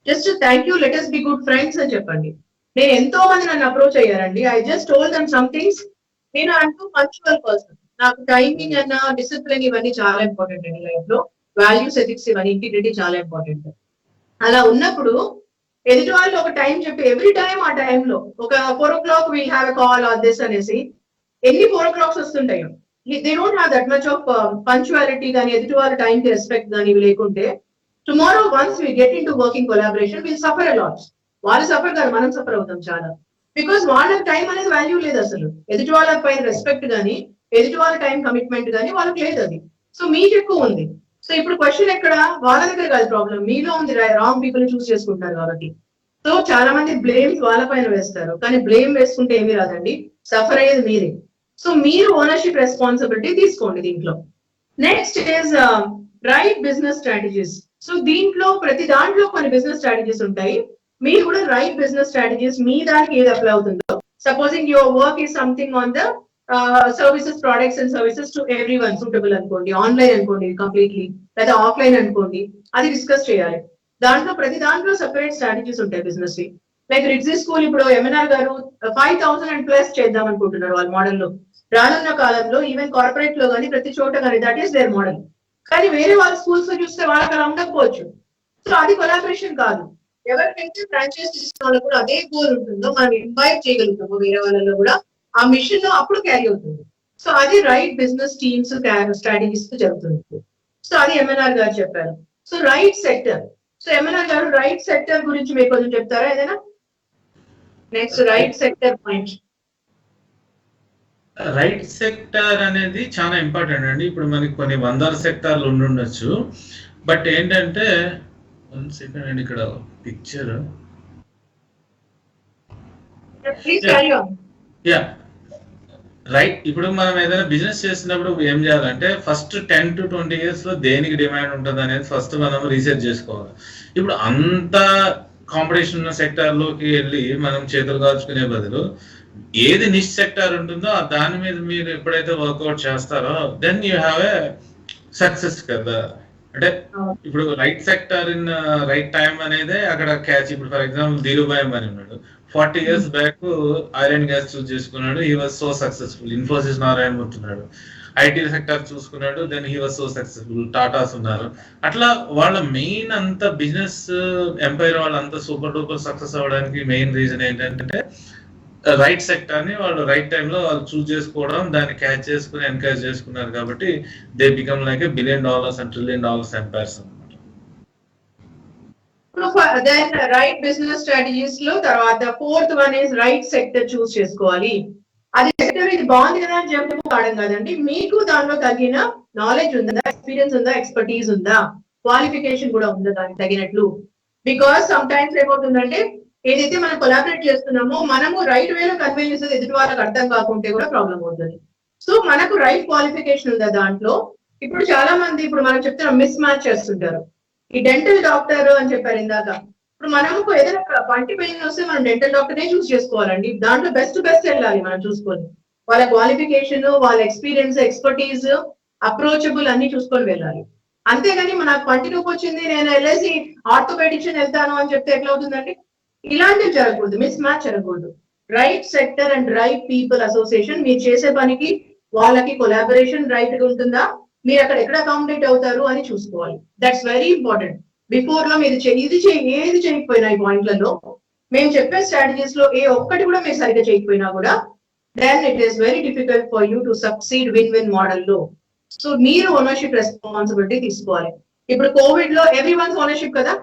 Just thank you, let us be good friends అని చెప్పండి. నేను ఎంతో మంది నన్ను అప్రోచ్ అయ్యారండి, I just told them some things. నేను అంటూ పంక్చువల్ పర్సన్, నాకు టైమింగ్ అన్న, డిసిప్లిన్ ఇవన్నీ చాలా ఇంపార్టెంట్ అండి లైఫ్ లో. వాల్యూస్, ఎథిక్స్ ఇవన్నీ, ఇంటిగ్రిటీ చాలా ఇంపార్టెంట్. అలా ఉన్నప్పుడు ఎదుటి వాళ్ళు ఒక టైం చెప్పి, ఎవ్రీ టైం ఆ టైంలో ఒక 4 o'clock will have a call or this అనేసి, ఎన్ని 4 o'clocks వస్తుంటాయో. They don't have that much of punctuality కానీ, ఎదుటి వాళ్ళ టైం కి రెస్పెక్ట్ కానీ లేకుంటే, tomorrow once we get in to working collaboration will suffer a lot. వాళ్ళు సఫర్ కాదు, మనం సఫర్ అవుతాం చాలా. బికాస్ వాళ్ళకి టైం అనేది వాల్యూ లేదు అసలు, ఎదుటి వాళ్ళ పైన రెస్పెక్ట్ కానీ, ఎదుటి వాళ్ళ టైం కమిట్మెంట్ కానీ వాళ్ళకి లేదు అది. సో మీకు ఎక్కువ ఉంది. సో ఇప్పుడు క్వశ్చన్ ఎక్కడ, వాళ్ళ దగ్గర కాదు ప్రాబ్లం, మీలో ఉంది. రాంగ్ పీపుల్ చూస్ చేసుకుంటారు కాబట్టి. సో చాలా మంది బ్లేమ్స్ వాళ్ళ పైన వేస్తారు, కానీ బ్లేమ్ వేసుకుంటే ఏమీ రాదండి, సఫర్ అయ్యేది మీరే. సో మీరు ఓనర్షిప్ రెస్పాన్సిబిలిటీ తీసుకోండి దీంట్లో. Next is right business strategies. So దీంట్లో ప్రతి దాంట్లో కొన్ని బిజినెస్ స్ట్రాటజీస్ ఉంటాయి. మీరు కూడా రైట్ బిజినెస్ స్ట్రాటజీస్ మీ దానికి ఏది అప్లై అవుతుందో, supposing your work is something on the services, products and services to every one suitable అనుకోండి, ఆన్లైన్ అనుకోండి కంప్లీట్లీ, లేదా ఆఫ్లైన్ అనుకోండి, అది డిస్కస్ చేయాలి. దాంట్లో ప్రతి దాంట్లో సెపరేట్ స్ట్రాటజీస్ ఉంటాయి బిజినెస్ వి. లైక్ రిగ్జీ స్కూల్ ఇప్పుడు ఎంఎన్ఆర్ గారు 5,000+ చేద్దాం అనుకుంటున్నారు వాళ్ళ మోడల్లో. రానున్న కాలంలో ఈవెన్ కార్పొరేట్ లో కానీ ప్రతి చోట కానీ దట్ ఈస్ దేర్ మోడల్. కానీ వేరే వాళ్ళ స్కూల్స్ లో చూస్తే వాళ్ళకి అలా ఉండకపోవచ్చు. సో అది కొలాబరేషన్ కాదు. ఎవరికైతే ఫ్రాంచైజ్ తీసుకున్న వాళ్ళకు కూడా అదే గోల్ ఉంటుందో మనం ఇన్వైట్ చేయగలుగుతాము వేరే వాళ్ళలో కూడా, ఆ మిషన్ లో అప్పుడు క్యారీ అవుతుంది. సో అది రైట్ బిజినెస్ టీమ్స్ స్ట్రాటజీస్ జరుగుతుంది. సో అది ఎంఎన్ఆర్ గారు చెప్పారు. So right sector. So MNR గారు రైట్ సెక్టర్ గురించి మీరు కొంచెం చెప్తారా ఏదైనా? Next right sector point. Right sector అనేది చాలా ఇంపార్టెంట్ అండి. ఇప్పుడు మనకి కొన్ని వందల సెక్టార్లు ఉండుండొచ్చు, బట్ ఏంటంటే 1 second అండి, ఇక్కడ picture. Please carry on. Yeah right. ఇప్పుడు మనం ఏదైనా బిజినెస్ చేసినప్పుడు ఏం చేయాలంటే ఫస్ట్ 10 to 20 years లో దేనికి డిమాండ్ ఉంటుంది అనేది ఫస్ట్ మనం రీసెర్చ్ చేసుకోవాలి. ఇప్పుడు అంత కాంపిటీషన్ ఉన్న సెక్టార్ లోకి వెళ్ళి మనం చేతులు కాల్చుకునే బదులు ఏది నిష్ సెక్టార్ ఉంటుందో దాని మీద మీరు ఎప్పుడైతే వర్కౌట్ చేస్తారో then you have a success కదా. అంటే ఇప్పుడు right sector in right time అనేదే అక్కడ క్యాచ్. ఇప్పుడు ఫర్ ఎగ్జాంపుల్ ధీరుభాయ్ అని ఉన్నాడు, 40 years back oil and gas choose చేసుకున్నాడు, he was so successful. Infosys Narayana ఉంటున్నాడు, ఐటీ సెక్టర్ చూసుకున్నాడు, then he was so successful. Tatas ఉన్నారు. అట్లా వాళ్ళ మెయిన్ అంత బిజినెస్ ఎంపైర్ వాళ్ళంతా సూపర్ డూపర్ సక్సెస్ అవ్వడానికి మెయిన్ రీజన్ ఏంటంటే రైట్ సెక్టర్ ని వాళ్ళు రైట్ టైంలో వాళ్ళు చూస్ చేసుకోవడం, దాన్ని క్యాచ్ చేసుకుని ఎన్కరేజ్ చేసుకున్నారు కాబట్టి they become like $1 billion and $1 trillion empires అనమాట. దెన్ రైట్ బిజినెస్ స్ట్రాటజీస్ లో తర్వాత 4th one is right sector choose చేసుకోవాలి. అది సెక్టర్ ఇది బాగుంది కదా అని చెప్పుకోవడం కాదండి, మీకు దానిలో తగిన నాలెడ్జ్ ఉందా, ఎక్స్పీరియన్స్ ఉందా, ఎక్స్పర్టీస్ ఉందా, క్వాలిఫికేషన్ కూడా ఉందా దానికి తగినట్లు. బికాస్ సమ్ టైమ్స్ ఏమవుతుందంటే ఏదైతే మనం కొలాబరేట్ చేస్తున్నామో మనము రైట్ వేలో కన్వే చేసేది ఎదుటి వాళ్ళకి అర్థం కాకుంటే కూడా ప్రాబ్లం అవుతుంది. సో మనకు రైట్ క్వాలిఫికేషన్ ఉందా దాంట్లో. ఇప్పుడు చాలా మంది ఇప్పుడు మనం చెప్తున్న మిస్ మ్యాచ్ చేస్తుంటారు. ఈ డెంటల్ డాక్టర్ అని చెప్పారు ఇందాక, ఇప్పుడు మనకు ఏదైనా పంటి పెయిన్ వస్తే మనం డెంటల్ డాక్టర్ నే చూస్ చేసుకోవాలండి. దాంట్లో బెస్ట్ వెళ్ళాలి మనం చూసుకొని, వాళ్ళ క్వాలిఫికేషన్, వాళ్ళ ఎక్స్పీరియన్స్, ఎక్స్పర్టీస్, అప్రోచబుల్ అన్ని చూసుకొని వెళ్ళాలి. అంతేగాని మనకు పంటి నొప్పి వచ్చింది నేను వెళ్ళేసి ఆర్థోపెడిక్షన్ వెళ్తాను అని చెప్తే ఎట్లా అవుతుందండి. ఇలాంటివి జరగకూడదు, మిస్ మ్యాచ్ జరగకూడదు. Right sector and right people association, మీరు చేసే పనికి వాళ్ళకి కొలాబరేషన్ రైట్ గా ఉంటుందా, మీరు అక్కడ ఎక్కడ అకామిడేట్ అవుతారు అని చూసుకోవాలి. That's very important. బిఫోర్ లో మీరు ఏది చేయకపోయినా ఈ పాయింట్లలో మేము చెప్పే స్ట్రాటజీస్ లో ఏ ఒక్కటి కూడా మీరు సరిగ్గా చేయకపోయినా కూడా then it is very difficult for you to succeed win win model లో. సో మీరు ఓనర్షిప్ రెస్పాన్సిబిలిటీ తీసుకోవాలి. ఇప్పుడు కోవిడ్ లో ఎవ్రీ వన్స్ ఓనర్షిప్ కదా.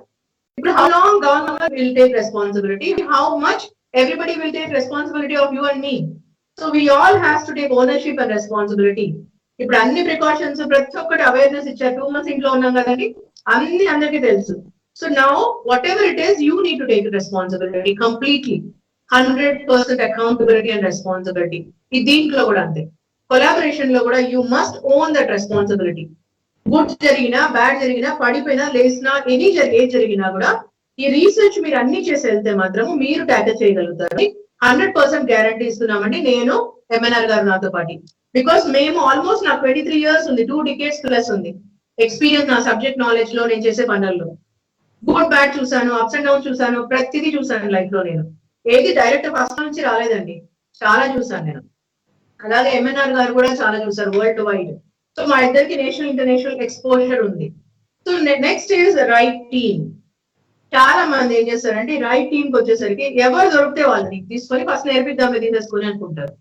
ఇప్పుడు how long government will take responsibility, how much everybody will take responsibility of you and me. So we all has to take ownership and responsibility. ఇప్పుడు అన్ని precautions ప్రతి ఒక్కటి awareness ఇచ్చారు. 2 months ఇంట్లో ఉన్నాం కదండి, అన్ని అందరికీ తెలుసు. So now what ever it is you need to take responsibility completely, 100% accountability and responsibility. ఈ దీంట్లో కూడా అంతే, కొలాబరేషన్ లో కూడా you must own that responsibility. Good జరిగినా బ్యాడ్ జరిగినా పడిపోయినా లేసినా ఏది జరిగినా కూడా ఈ రీసెర్చ్ మీరు అన్ని చేసి వెళ్తే మాత్రం మీరు ట్యాకిల్ చేయగలుగుతారు. 100% గ్యారంటీ ఇస్తున్నామండి నేను, ఎంఎన్ఆర్ గారు నాతో పాటు. బికాస్ మేము ఆల్మోస్ట్ నాకు 23 years ఉంది, 2 decades ప్లస్ ఉంది ఎక్స్పీరియన్స్ నా సబ్జెక్ట్ నాలెడ్జ్ లో, నేను చేసే పనుల్లో. గుడ్ బ్యాడ్ చూసాను, అప్స్ అండ్ డౌన్స్ చూసాను, ప్రతిదీ చూసాను లైఫ్ లో. నేను ఏది డైరెక్ట్ ఫస్ట్ నుంచి రాలేదండి, చాలా చూసాను నేను. అలాగే ఎంఎన్ఆర్ గారు కూడా చాలా చూసారు వరల్డ్ వైడ్. సో మా ఇద్దరికి నేషనల్ ఇంటర్నేషనల్ ఎక్స్పోజర్ ఉంది. So next is right team. చాలా మంది ఏం చేస్తారంటే రైట్ టీమ్ కి వచ్చేసరికి ఎవరు దొరికితే వాళ్ళని తీసుకొని ఫస్ట్ నేర్పిద్దాం తీసేసుకొని అనుకుంటారు.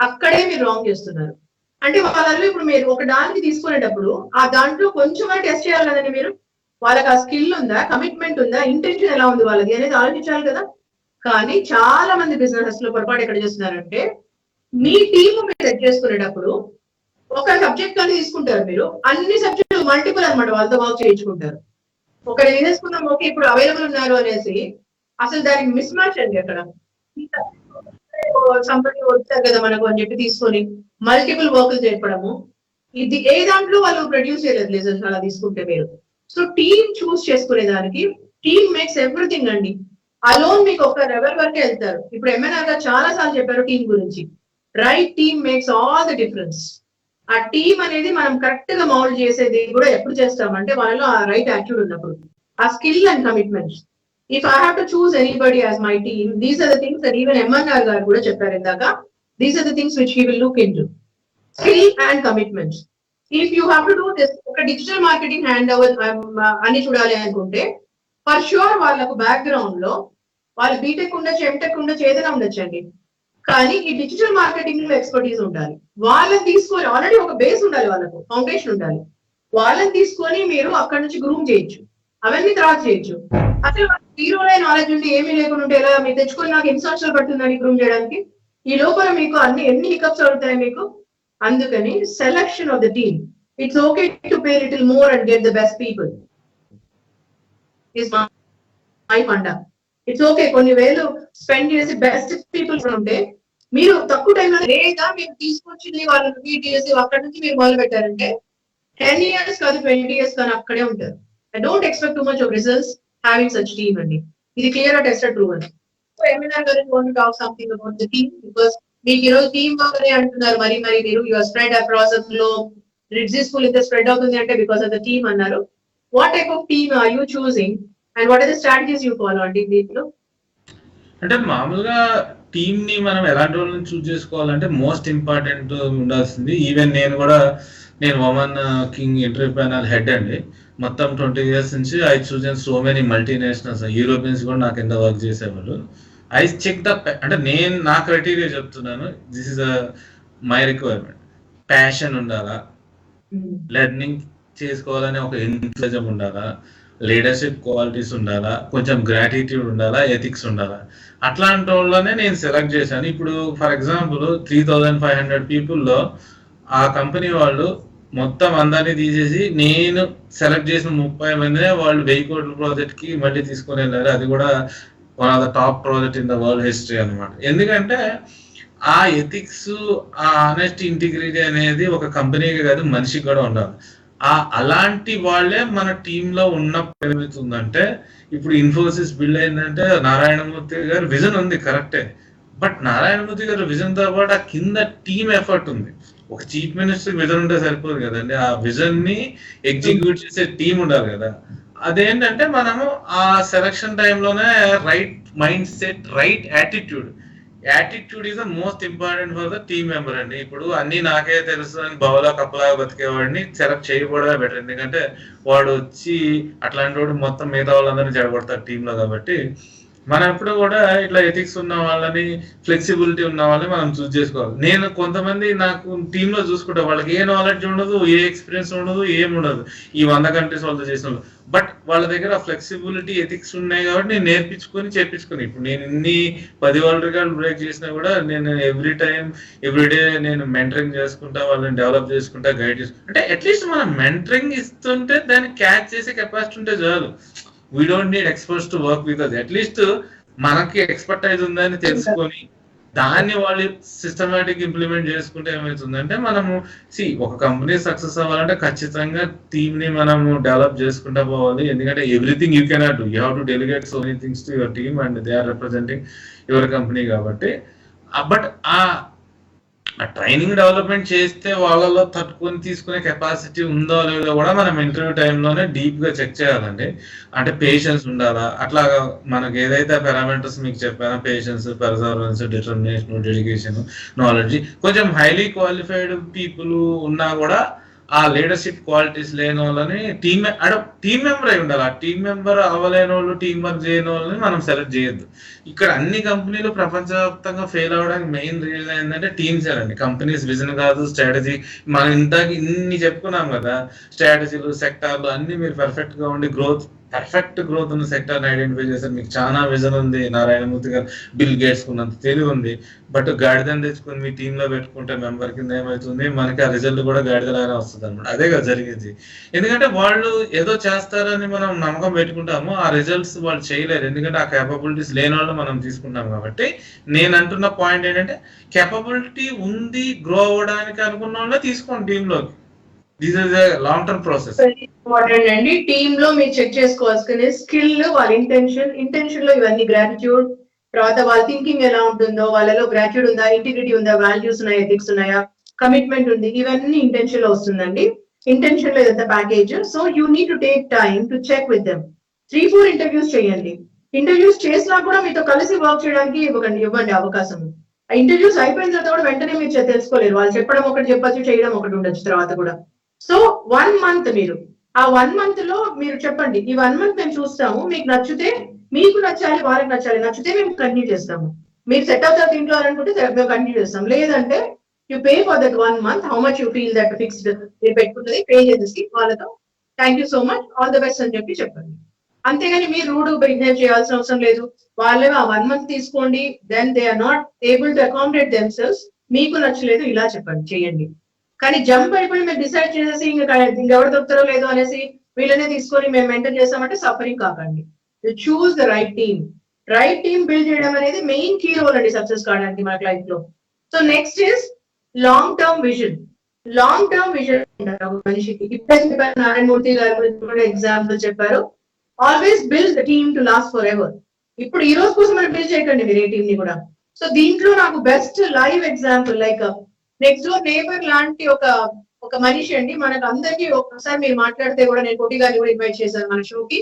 అక్కడే మీరు రాంగ్ చేస్తున్నారు. అంటే వాళ్ళలో ఇప్పుడు మీరు ఒక దానికి తీసుకునేటప్పుడు ఆ దాంట్లో కొంచెం టెస్ట్ చేయాలి కదండి మీరు. వాళ్ళకి ఆ స్కిల్ ఉందా, కమిట్మెంట్ ఉందా, ఇంటెన్షన్ ఎలా ఉంది వాళ్ళది అనేది ఆలోచించాలి కదా. కానీ చాలా మంది బిజినెస్ లో పొరపాటు ఎక్కడ చేస్తున్నారంటే మీ టీమ్ మీరు సెట్ చేసుకునేటప్పుడు ఒక సబ్జెక్ట్ కానీ తీసుకుంటారు, మీరు అన్ని సబ్జెక్టులు మల్టిపుల్ అనమాట వాళ్ళతో వర్క్ చేయించుకుంటారు. ఒకటి తీసుకుందాం ఓకే ఇప్పుడు అవైలబుల్ ఉన్నారు అనేసి, అసలు దానికి మిస్ మ్యాచ్ అండి. అక్కడ సంపత్తి వచ్చారు కదా మనకు అని చెప్పి తీసుకొని మల్టిపుల్ వర్క్లు చేయడము, ఇది ఏ దాంట్లో వాళ్ళు ప్రొడ్యూస్ చేయలేదు రిజల్ట్స్ అలా తీసుకుంటే మీరు. సో టీమ్ చూస్ చేసుకునే దానికి టీమ్ మేక్స్ ఎవ్రీథింగ్ అండి. అలోన్ మీకు ఒక లెవెల్ వరకే వెళ్తారు. ఇప్పుడు ఎంఎన్ఆర్ గారు చాలా సార్లు చెప్పారు టీం గురించి. Right team makes all the difference. ఆ టీం అనేది మనం కరెక్ట్ గా మౌల్డ్ చేసేది కూడా ఎప్పుడు చేస్తామంటే వాళ్ళలో ఆ రైట్ యాటిట్యూడ్ ఉన్నప్పుడు, ఆ skill and commitments. If I have to choose anybody as my team, these are the things that even MNR గారు కూడా చెప్పారు ఇందాక. These are the things which he will look into, skill and commitments. If you have to do this, ఒక digital marketing hand over అని చూడాలి అనుకుంటే for sure వాళ్ళకు background లో వాళ్ళు బీటెక్ ఉండొచ్చు, ఎంటెక్ ఉండొచ్చు, ఏదైనా ఉండొచ్చండి. కానీ ఈ డిజిటల్ మార్కెటింగ్ లో ఎక్స్పర్టీస్ ఉండాలి. వాళ్ళని తీసుకొని ఆల్రెడీ ఒక బేస్ ఉండాలి, వాళ్ళకు ఫౌండేషన్ ఉండాలి. వాళ్ళని తీసుకొని మీరు అక్కడ నుంచి గ్రూమ్ చేయొచ్చు, అవన్నీ తర్వాత చేయొచ్చు. అసలు జీరోలో నాలెడ్జ్ ఉండి ఏమీ లేకుండా ఉంటే ఎలా మీరు తెచ్చుకొని నాకు ఎన్ని సంవత్సరాలు పడుతుందని గ్రూమ్ చేయడానికి. ఈ లోపల మీకు ఎన్ని హికప్స్ అవుతాయి మీకు. అందుకని selection of the team, it's okay to pay little more and get the best people is my funda. It's okay కొన్ని వేలు స్పెండ్ చేసి బెస్ట్ పీపుల్ ఉంటే మీరు తక్కువ టైంలో లేదా మీరు తీసుకొచ్చింది వాళ్ళని రిపీట్ చేసి అక్కడి నుంచి మీరు మొదలు పెట్టారంటే 10 years కాదు 20 years కానీ అక్కడే ఉంటారు. I don't expect too much of results having such team అండి. ఇది క్లియర్ గా టెస్టెడ్ ట్రూ అండి. సో ఎంఎన్ఆర్ గారు want talk something about the team because మీకు ఈరోజు టీమ్ వర్క్ అనే అంటున్నారు. మరి మీరు యువర్ స్ప్రెడ్ అక్రాస్ లో రిజిస్ఫుల్ ఇంత స్ప్రెడ్ అవుతుంది అంటే బికాస్ ఆఫ్ ద టీమ్ అన్నారు. What type of team are you choosing and what are the strategies you follow అండి దీంట్లో? అంటే మామూలుగా టీమ్ ని మనం ఎలాంటి వాళ్ళని చూస్ చేసుకోవాలంటే మోస్ట్ ఇంపార్టెంట్ ఉండాల్సింది. ఈవెన్ నేను women king interview panel head అండి. మొత్తం 20 years నుంచి I chosen so many multinationals, Europeans కూడా నా కింద వర్క్ చేసేవాళ్ళు. ఐ చెక్ ద అంటే నేను నా క్రైటీరియా చెప్తున్నాను. This is my requirement. Passion ఉండాలా, లెర్నింగ్ చేసుకోవాలనే ఒక ఎంతూజియాజం ఉండాలా, లీడర్షిప్ క్వాలిటీస్ ఉండాలా, కొంచెం గ్రాటిట్యూడ్ ఉండాలా, ఎథిక్స్ ఉండాలా. అట్లాంటి వాళ్ళనే నేను సెలెక్ట్ చేశాను. ఇప్పుడు ఫర్ ఎగ్జాంపుల్ 3500 పీపుల్లో ఆ కంపెనీ వాళ్ళు మొత్తం అందరినీ తీసేసి నేను సెలెక్ట్ చేసిన 30 మందినే వాళ్ళు 1000 కోట్ల ప్రాజెక్ట్ కి మళ్ళీ తీసుకొని వెళ్ళారు. అది కూడా one of the top project in the world history అనమాట. ఎందుకంటే ఆ ఎథిక్స్, ఆ ఆనెస్టీ, ఇంటిగ్రిటీ అనేది ఒక కంపెనీకి కాదు మనిషికి కూడా ఉండాలి. అలాంటి వాళ్ళే మన టీంలో ఉన్నప్పుడు ఏమవుతుందంటే, ఇప్పుడు ఇన్ఫోసిస్ బిల్డ్ అయిందంటే నారాయణమూర్తి గారు విజన్ ఉంది కరెక్టే. బట్ నారాయణమూర్తి గారు విజన్ తో పాటు ఆ కింద టీమ్ ఎఫర్ట్ ఉంది. ఒక చీఫ్ మినిస్టర్ విజన్ ఉంటే సరిపోదు కదండి, ఆ విజన్ ని ఎగ్జిక్యూట్ చేసే టీం ఉండాలి కదా. అదేంటంటే మనము ఆ సెలక్షన్ టైంలోనే right mind set, right attitude is the most important for the team member అండి. ఇప్పుడు అన్ని నాకే తెలుసు అని బౌలా కప్పలాగా బతికేవాడిని సెలెక్ట్ చేయకపోవడమే బెటర్. ఎందుకంటే వాడు వచ్చి అట్లాంటి వాడు మొత్తం మిగతా వాళ్ళందరినీ చెడగొడతారు టీంలో. కాబట్టి మనం ఎప్పుడు కూడా ఇట్లా ఎథిక్స్ ఉన్న వాళ్ళని, ఫ్లెక్సిబిలిటీ ఉన్న వాళ్ళని మనం చూస్ చేసుకోవాలి. నేను కొంతమంది నాకు టీంలో చూసుకుంటే వాళ్ళకి ఏ నాలెడ్జ్ ఉండదు, ఏ ఎక్స్పీరియన్స్ ఉండదు, ఏముండదు ఈ 100 కంట్రీస్ వాళ్ళతో చేసిన వాళ్ళు. బట్ వాళ్ళ దగ్గర ఫ్లెక్సిబిలిటీ, ఎథిక్స్ ఉన్నాయి కాబట్టి నేను నేర్పించుకొని చేపించుకుని ఇప్పుడు నేను ఇన్ని 10 వరల్డ్ రికార్డు బ్రేక్ చేసినా కూడా నేను ఎవ్రీడే నేను మెంటరింగ్ చేసుకుంటా, వాళ్ళని డెవలప్ చేసుకుంటా, గైడ్ చేసుకుంటా. అంటే అట్లీస్ట్ మనం మెంటరింగ్ ఇస్తుంటే దాన్ని క్యాచ్ చేసే కెపాసిటీ ఉంటే చాలు. We don't need experts to work with us. At least మనకి ఎక్స్పర్టైజ్ ఉందని తెలుసుకొని దాన్ని వాళ్ళు సిస్టమేటిక్ ఇంప్లిమెంట్ చేసుకుంటే ఏమవుతుందంటే, మనము ఒక కంపెనీ సక్సెస్ అవ్వాలంటే ఖచ్చితంగా టీమ్ ని మనము డెవలప్ చేసుకుంటా పోవాలి. ఎందుకంటే everything you cannot do, you have to delegate so many things to your team and they are representing your company. కాబట్టి బట్ ఆ ట్రైనింగ్ డెవలప్మెంట్ చేస్తే వాళ్ళలో తట్టుకొని తీసుకునే కెపాసిటీ ఉందో లేదో కూడా మనం ఇంటర్వ్యూ టైంలోనే డీప్ గా చెక్ చేయాలండి. అంటే పేషెన్స్ ఉండాలా, అట్లా మనకి ఏదైతే పారామీటర్స్ మీకు చెప్పానో, పేషెన్స్, పర్సర్వెన్స్, డిటర్మినేషన్, డెడికేషన్, నాలెడ్జ్, కొంచెం హైలీ క్వాలిఫైడ్ పీపుల్ ఉన్నా కూడా ఆ లీడర్షిప్ క్వాలిటీస్ లేని వాళ్ళని టీమ్ మెంబర్ అయి ఉండాలి. ఆ టీమ్ మెంబర్ అవ్వలేని వాళ్ళు, టీమ్ వర్క్ చేయని వాళ్ళని మనం సెలెక్ట్ చేయొద్దు. ఇక్కడ అన్ని కంపెనీలు ప్రపంచవ్యాప్తంగా ఫెయిల్ అవడానికి మెయిన్ రీజన్ ఏంటంటే టీమ్స్ అండి. కంపెనీస్ విజన్ కాదు, స్ట్రాటజీ. మనం ఇన్ని చెప్పుకున్నాం కదా, స్ట్రాటజీలు, సెక్టార్లు అన్ని మీరు పర్ఫెక్ట్ గా ఉండి పర్ఫెక్ట్ గ్రోత్ ఉన్న సెక్టర్ ఐడెంటిఫై చేశారు. మీకు చాలా విజన్ ఉంది. నారాయణమూర్తి గారు, బిల్ గేట్స్ కున్నంత తెలివి ఉంది. బట్ గాడిదని తెచ్చుకుని మీ టీమ్ లో పెట్టుకుంటే మెంబర్ కింద ఏమవుతుంది, మనకి ఆ రిజల్ట్ కూడా గాడిదలానే వస్తుంది అనమాట. అదే కదా జరిగింది. ఎందుకంటే వాళ్ళు ఏదో చేస్తారని మనం నమ్మకం పెట్టుకుంటాము, ఆ రిజల్ట్స్ వాళ్ళు చేయలేరు. ఎందుకంటే ఆ కేపబిలిటీస్ లేని వాళ్ళు మనం తీసుకుంటాం. కాబట్టి నేను అంటున్న పాయింట్ ఏంటంటే, కేపబిలిటీ ఉంది, గ్రో అవ్వడానికి అనుకున్న వాళ్ళే తీసుకోండి టీంలోకి. This is a long term process. Important అండి. టీమ్ లో మీరు చెక్ చేసుకోవాల్సిన స్కిల్, వాళ్ళ ఇంటెన్షన్ లో ఇవన్నీ గ్రాటిట్యూడ్, తర్వాత వాళ్ళ థింకింగ్ ఎలా ఉంటుందో, వాళ్ళలో గ్రాటిట్యూడ్ ఉందా, ఇంటిగ్రిటీ ఉందా, వాల్యూస్ ఉన్నాయా, ఎథిక్స్ ఉన్నాయా, కమిట్మెంట్ ఉంది, ఇవన్నీ ఇంటెన్షన్ లో వస్తుందండి. ఇంటెన్షన్ లో ఇదంతా package. So you need to take time to check with them. 3-4 interviews చేయండి. ఇంటర్వ్యూస్ చేసినా కూడా మీతో కలిసి వర్క్ చేయడానికి ఇవ్వండి అవకాశం. ఆ ఇంటర్వ్యూస్ అయిపోయిన తర్వాత కూడా వెంటనే మీరు తెలుసుకోలేరు. వాళ్ళు చెప్పడం ఒకటి చెప్పచ్చు, చేయడం ఒకటి ఉండొచ్చు తర్వాత కూడా. సో 1 month మీరు ఆ 1 month లో మీరు చెప్పండి, ఈ 1 month మేము చూస్తాము, మీకు నచ్చితే మీకు నచ్చాలి, వాళ్ళకి నచ్చాలి, నచ్చితే మేము కంటిన్యూ చేస్తాము, మీరు సెట్ అవుతారు దీంట్లో అనుకుంటే మేము కంటిన్యూ చేస్తాం. లేదంటే you pay for that 1 month, how much you feel that fixed మీరు పెట్టుకుంటుంది, పే చేసేసి వాళ్ళతో thank you so much, all the best అని చెప్పండి. అంతేగాని మీరు రూడ్ బిహేవ్ చేయాల్సిన అవసరం లేదు. వాళ్ళే ఆ 1 month తీసుకోండి, then they are not able to accommodate themselves, మీకు నచ్చలేదు ఇలా చెప్పండి, చేయండి. కానీ జంప్ అయిపోయి మీరు డిసైడ్ చేసేసి ఇంకెవరు దొరుకుతారో లేదో అనేసి వీళ్ళనే తీసుకొని మేము మెయింటైన్ చేస్తామంటే సఫరింగ్ కాకండి. Choose the right team build చేయడం అనేది మెయిన్ కీ రోల్ అండి సక్సెస్ కావడానికి మనకి లైఫ్ లో. So next is long term vision. Long term vision మనిషికి ఇప్పుడే చెప్పారు, నారాయణమూర్తి గారి గురించి కూడా ఎగ్జాంపుల్ చెప్పారు. Always build the team to last for ever. ఇప్పుడు ఈ రోజు కోసం మనం బిల్డ్ చేయకండి మీరు ఏ టీమ్ ని కూడా. సో దీంట్లో నాకు best live example like next door neighbour లాంటి ఒక మనిషి అండి. మనకు అందరికీ ఒకసారి మీరు మాట్లాడితే కూడా, నేను కోటి గారిని కూడా ఇన్వైట్ చేశాను మన షోకి.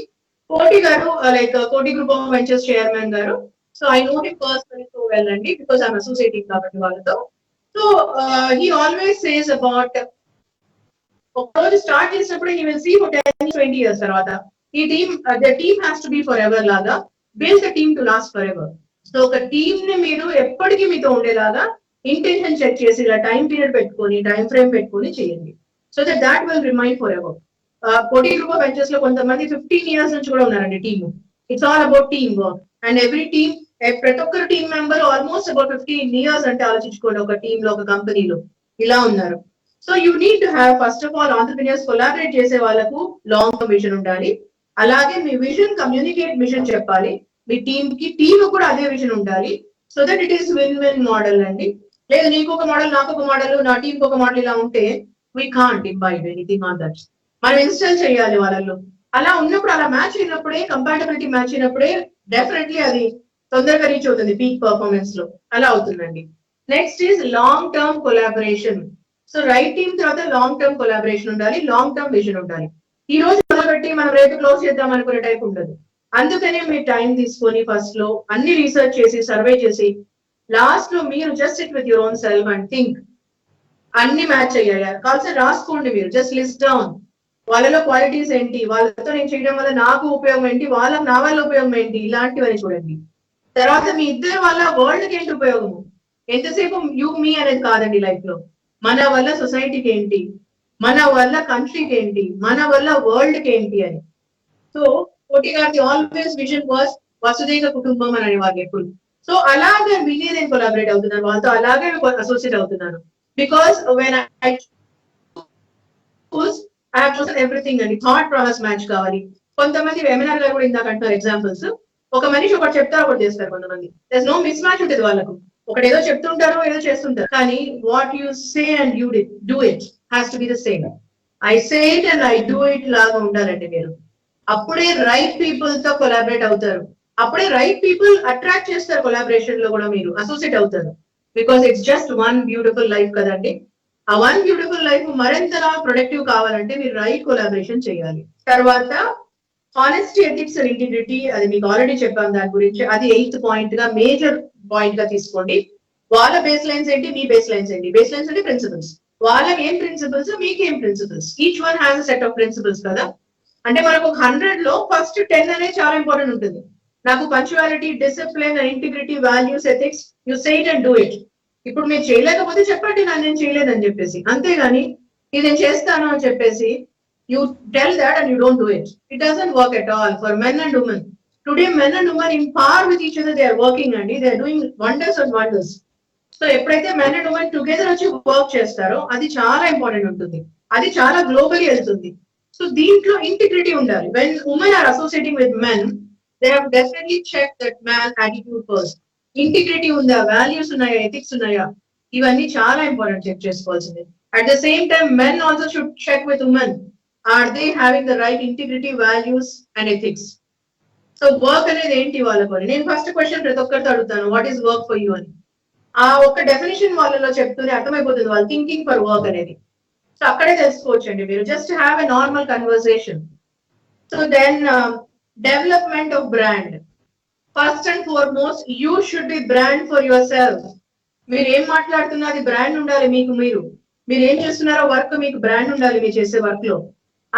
కోటి garu like Koti group of ventures chairman garu. So I know him personally so well అండి, బికాస్ ఐఎమ్ అసోసియేటింగ్ కాబట్టి వాళ్ళతో. So he always says about, ఒక రోజు స్టార్ట్ చేసినప్పుడు he will see for 10-20 years తర్వాత ఈ team, the team has to be forever లాగా, build the team to last forever. So ఒక టీమ్ ని మీరు ఎప్పటికీ మీతో ఉండేలాగా ఇంటెన్షన్ చెక్ చేసి ఇలా టైం పీరియడ్ పెట్టుకొని, టైం ఫ్రేమ్ పెట్టుకొని చేయండి. So that will remain for ever. కోటి గ్రూప్ ఆఫ్ వెంచర్స్ లో కొంతమంది 15 years నుంచి కూడా ఉన్నారండి team. It's all about team work and every team, ప్రతి ఒక్కరు team member almost about 15 years అంటే ఆలోచించుకోండి, ఒక టీమ్ లో, ఒక కంపెనీలో ఇలా ఉన్నారు. So you need to have first of all entrepreneurs collaborate చేసే వాళ్ళకు లాంగ్ టర్మ్ విజన్ ఉండాలి. అలాగే మీ విజన్ కమ్యూనికేట్ విజన్ చెప్పాలి మీ టీమ్ కూడా అదే విజన్ ఉండాలి. So that it is win win model అండి. లేదు నీకు ఒక మోడల్, నాకు ఒక మోడల్, నా టీంకి ఒక మోడల్ ఇలా ఉంటే we can't imbibe anything on that. మనం ఇన్స్టాల్ చేయాలి వాళ్ళలో. అలా ఉన్నప్పుడు, అలా మ్యాచ్ అయినప్పుడే, కంపాటబిలిటీ మ్యాచ్ అయినప్పుడే డెఫినెట్లీ అది తొందరగా రీచ్ అవుతుంది పీక్ పర్ఫార్మెన్స్ లో. అలా అవుతుందండి. Next is long term collaboration. So right team తర్వాత లాంగ్ టర్మ్ కొలాబరేషన్ ఉండాలి, లాంగ్ టర్మ్ విజన్ ఉండాలి. ఈ రోజు మొదలుపెట్టి మనం రేపు క్లోజ్ చేద్దాం అనుకునే టైప్ ఉండదు. అందుకనే మీరు టైం తీసుకొని ఫస్ట్ లో అన్ని రీసెర్చ్ చేసి, సర్వే చేసి, లాస్ట్ లో మీరు just it with your own self and think అన్ని మ్యాచ్ అయ్యాయా కాల్సి రాసుకోండి. మీరు జస్ట్ లిస్ట్ డౌన్ వాళ్ళలో క్వాలిటీస్ ఏంటి, వాళ్ళతో నేను చేయడం వల్ల నాకు ఉపయోగం ఏంటి, వాళ్ళకి నా వల్ల ఉపయోగం ఏంటి, ఇలాంటివన్నీ చూడండి. తర్వాత మీ ఇద్దరు వల్ల వరల్డ్ కి ఏంటి ఉపయోగము. ఎంతసేపు యూ మీ అనేది కాదండి లైఫ్ లో, మన వల్ల సొసైటీకి ఏంటి, మన వల్ల కంట్రీకి ఏంటి, మన వల్ల వరల్డ్ కి ఏంటి అని. సో కోటి గారి ఆల్వేస్ విజన్ వాస్ వసుదైక కుటుంబం అని అనేవాళ్ళు ఎప్పుడు. సో అలాగే విని నేను కొలాబరేట్ అవుతున్నాను వాళ్ళతో, అలాగే అసోసియేట్ అవుతున్నాను. Because when I have chosen everything అండి. థాట్ ప్రాసెస్ మ్యాచ్ కావాలి. కొంతమంది వెమినార్ గారు కూడా ఇందాక అంటున్నారు ఎగ్జాంపుల్స్. ఒక మనిషి ఒకటి చెప్తారు, ఒకటి చేస్తారు. కొంతమంది దర్ నో మిస్ మ్యాచ్ ఉంటుంది వాళ్ళకు. ఒకటి ఏదో చెప్తుంటారు, ఏదో చేస్తుంటారు. కానీ what you say and you do it has to be the same. I say it and I do it లాగా ఉండాలండి మీరు. అప్పుడే రైట్ పీపుల్ తో కొలాబరేట్ అవుతారు. అప్పుడే రైట్ పీపుల్ అట్రాక్ట్ చేస్తారు. కొలాబరేషన్ లో కూడా మీరు అసోసియేట్ అవుతారు. Because it's just one beautiful life కదండి. ఆ వన్ బ్యూటిఫుల్ లైఫ్ మరింతగా ప్రొడక్టివ్ కావాలంటే మీరు రైట్ కొలాబరేషన్ చేయాలి. తర్వాత హానెస్టీ, ఎథిక్స్ అండ్ ఇంటిగ్రిటీ, అది మీకు ఆల్రెడీ చెప్పాను దాని గురించి. అది 8th పాయింట్ గా, మేజర్ పాయింట్ గా తీసుకోండి. వాళ్ళ బేస్ లైన్స్ ఏంటి, మీ బేస్ లైన్స్ ఏంటి. బేస్ లైన్స్ అంటే ప్రిన్సిపల్స్. వాళ్ళకి ఏం ప్రిన్సిపల్స్, మీకేం principles. Each one has set of principles కదా. అంటే మనకు 100 లో ఫస్ట్ 10 అనేది చాలా ఇంపార్టెంట్ ఉంటుంది. నాకు punctuality, discipline, integrity, values, ethics, you say it and do it. ఇప్పుడు మీరు చేయలేకపోతే చెప్పండి నేను చేయలేదని చెప్పేసి, అంతేగాని ఇది నేను చేస్తాను అని చెప్పేసి you tell that and you don't do it. It doesn't work at all for men and women. Today men and women in par with each other, they are working and they are doing wonders and wonders. So ఎప్పుడైతే men and women together వచ్చి work చేస్తారో అది చాలా important ఉంటుంది. అది చాలా globally వెళ్తుంది. So దీంట్లో ఇంటిగ్రిటీ ఉండాలి. when women are associating with men, they have definitely checked that man attitude first. Integrity ఉందా, వాల్యూస్ ఉన్నాయా, ఎథిక్స్ ఉన్నాయా, ఇవన్నీ చాలా ఇంపార్టెంట్ చెక్ చేసుకోవాల్సింది. At the same time men also should check with women. Are they having the right integrity, values and ethics? So work అనేది ఏంటి వాళ్ళకు. నేను ఫస్ట్ క్వశ్చన్ ప్రతి ఒక్కరితో అడుగుతాను, what is work for you అని. ఆ ఒక్క డెఫినేషన్ వాళ్ళలో చెప్తూనే అర్థమైపోతుంది వాళ్ళ థింకింగ్ ఫర్ వర్క్ అనేది. సో అక్కడే తెలుసుకోవచ్చండి మీరు. Just have a normal conversation. So then development of brand. First and foremost you should be brand for yourself. మీరు ఏం మాట్లాడుతున్నా అది బ్రాండ్ ఉండాలి మీకు. మీరు ఏం చేస్తున్నారో వర్క్ మీకు బ్రాండ్ ఉండాలి మీరు చేసే వర్క్ లో.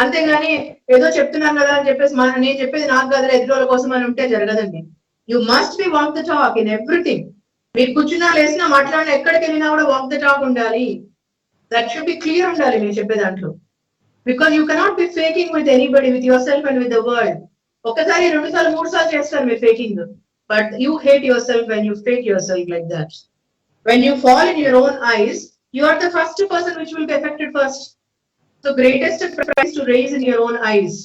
అంతేగాని ఏదో చెప్తున్నాను కదా అని చెప్పేసి నేను చెప్పేది నాకు కదా ఎదురోళ్ళ కోసం అని ఉంటే జరగదండి. You must be walk the talk in everything. మీరు కూర్చున్నా, లేసినా, మాట్లాడినా, ఎక్కడికి వెళ్ళినా కూడా వాక్ ద టాక్ ఉండాలి. దట్ షుడ్ బి క్లియర్ ఉండాలి మీరు చెప్పే దాంట్లో. Because you cannot be faking with anybody, with yourself and with the world. ఒకసారి, 2 సార్లు, 3 సార్లు చేస్తారు మీరు faking. But you hate yourself when you fake yourself like that. When you fall in your own eyes, you are the first person which will be affected first. So greatest price to raise in your own eyes.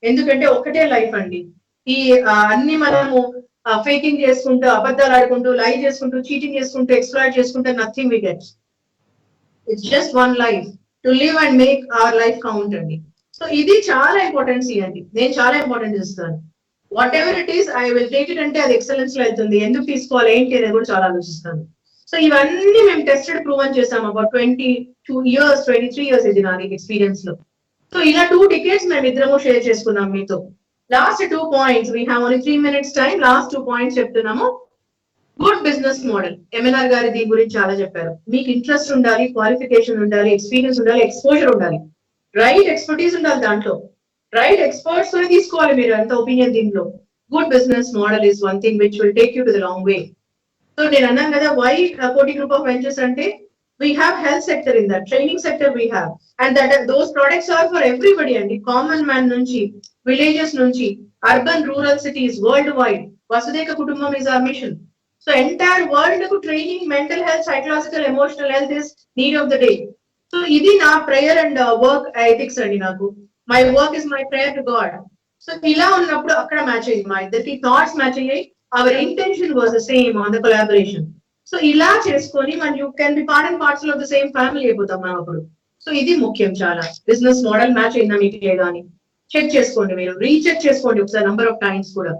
ఎందుకంటే ఒకటే life అండి. ఈ అన్ని మనము faking చేసుకుంటూ, అబద్ధాలు ఆడుకుంటూ, లై చేసుకుంటూ, చీటింగ్ చేసుకుంటూ, ఎక్స్ప్లాయిట్ చేసుకుంటే nothing we get. It's just one life to live and make our life count అండి. సో ఇది చాలా ఇంపార్టెన్స్ ఇవ్వండి, నేను చాలా ఇంపార్టెన్స్ ఇస్తాను. Whatever it is I will take it, అంటే అది ఎక్సలెన్స్ లో వెళ్తుంది, ఎందుకు తీసుకోవాలి ఏంటి అనేది కూడా చాలా ఆలోచిస్తాను. సో ఇవన్నీ మేము టెస్టెడ్ ప్రూవ్ చేసాం. అబౌట్ 22 years 23 years ఇది నాది ఎక్స్పీరియన్స్ లో. సో ఇలా 2 decades మేము ఇద్దరము షేర్ చేసుకున్నాం మీతో. Last 2 points, we have only 3 minutes time. Last 2 points చెప్తున్నాము. గుడ్ బిజినెస్ మోడల్, ఎంఎన్ఆర్ గారి దీని గురించి చాలా చెప్పారు. మీకు ఇంట్రెస్ట్ ఉండాలి, క్వాలిఫికేషన్ ఉండాలి, ఎక్స్పీరియన్స్ ఉండాలి, ఎక్స్పోజర్ ఉండాలి, రైట్ ఎక్స్పర్టీస్ ఉండాలి, దాంట్లో రైట్ ఎక్స్పర్ట్స్ తో తీసుకోవాలి మీరు అంత ఒపీనియన్. దీంట్లో good business model is one thing which will take you to the long way. So నేను అన్నాను కదా, వై కోటి గ్రూప్ ఆఫ్ వెంచర్స్ అంటే we have health sector in that, training sector we have, and that those products are for everybody and common man nunchi, villages nunchi, urban rural cities, worldwide. Vasudhaiva Kutumbam is our mission. So entire world ku training, mental health, psychological, emotional health is need of the day. So idi na prayer and work ethics andi naku. My work is my prayer to God. So ila unnappudu akkada match ayindi, ma iddari thoughts match ayyi, our intention was the same on the collaboration. So ఇలా చేసుకొని మన you can be part and parts of the same family అయిపోతాం మనం అప్పుడు. So ఇది ముఖ్యం చాలా. Business model match అయిందా మీకు కానీ చెక్ చేసుకోండి, మీరు రీచెక్ చేసుకోండి ఒకసారి నంబర్ ఆఫ్ టైమ్స్ కూడా.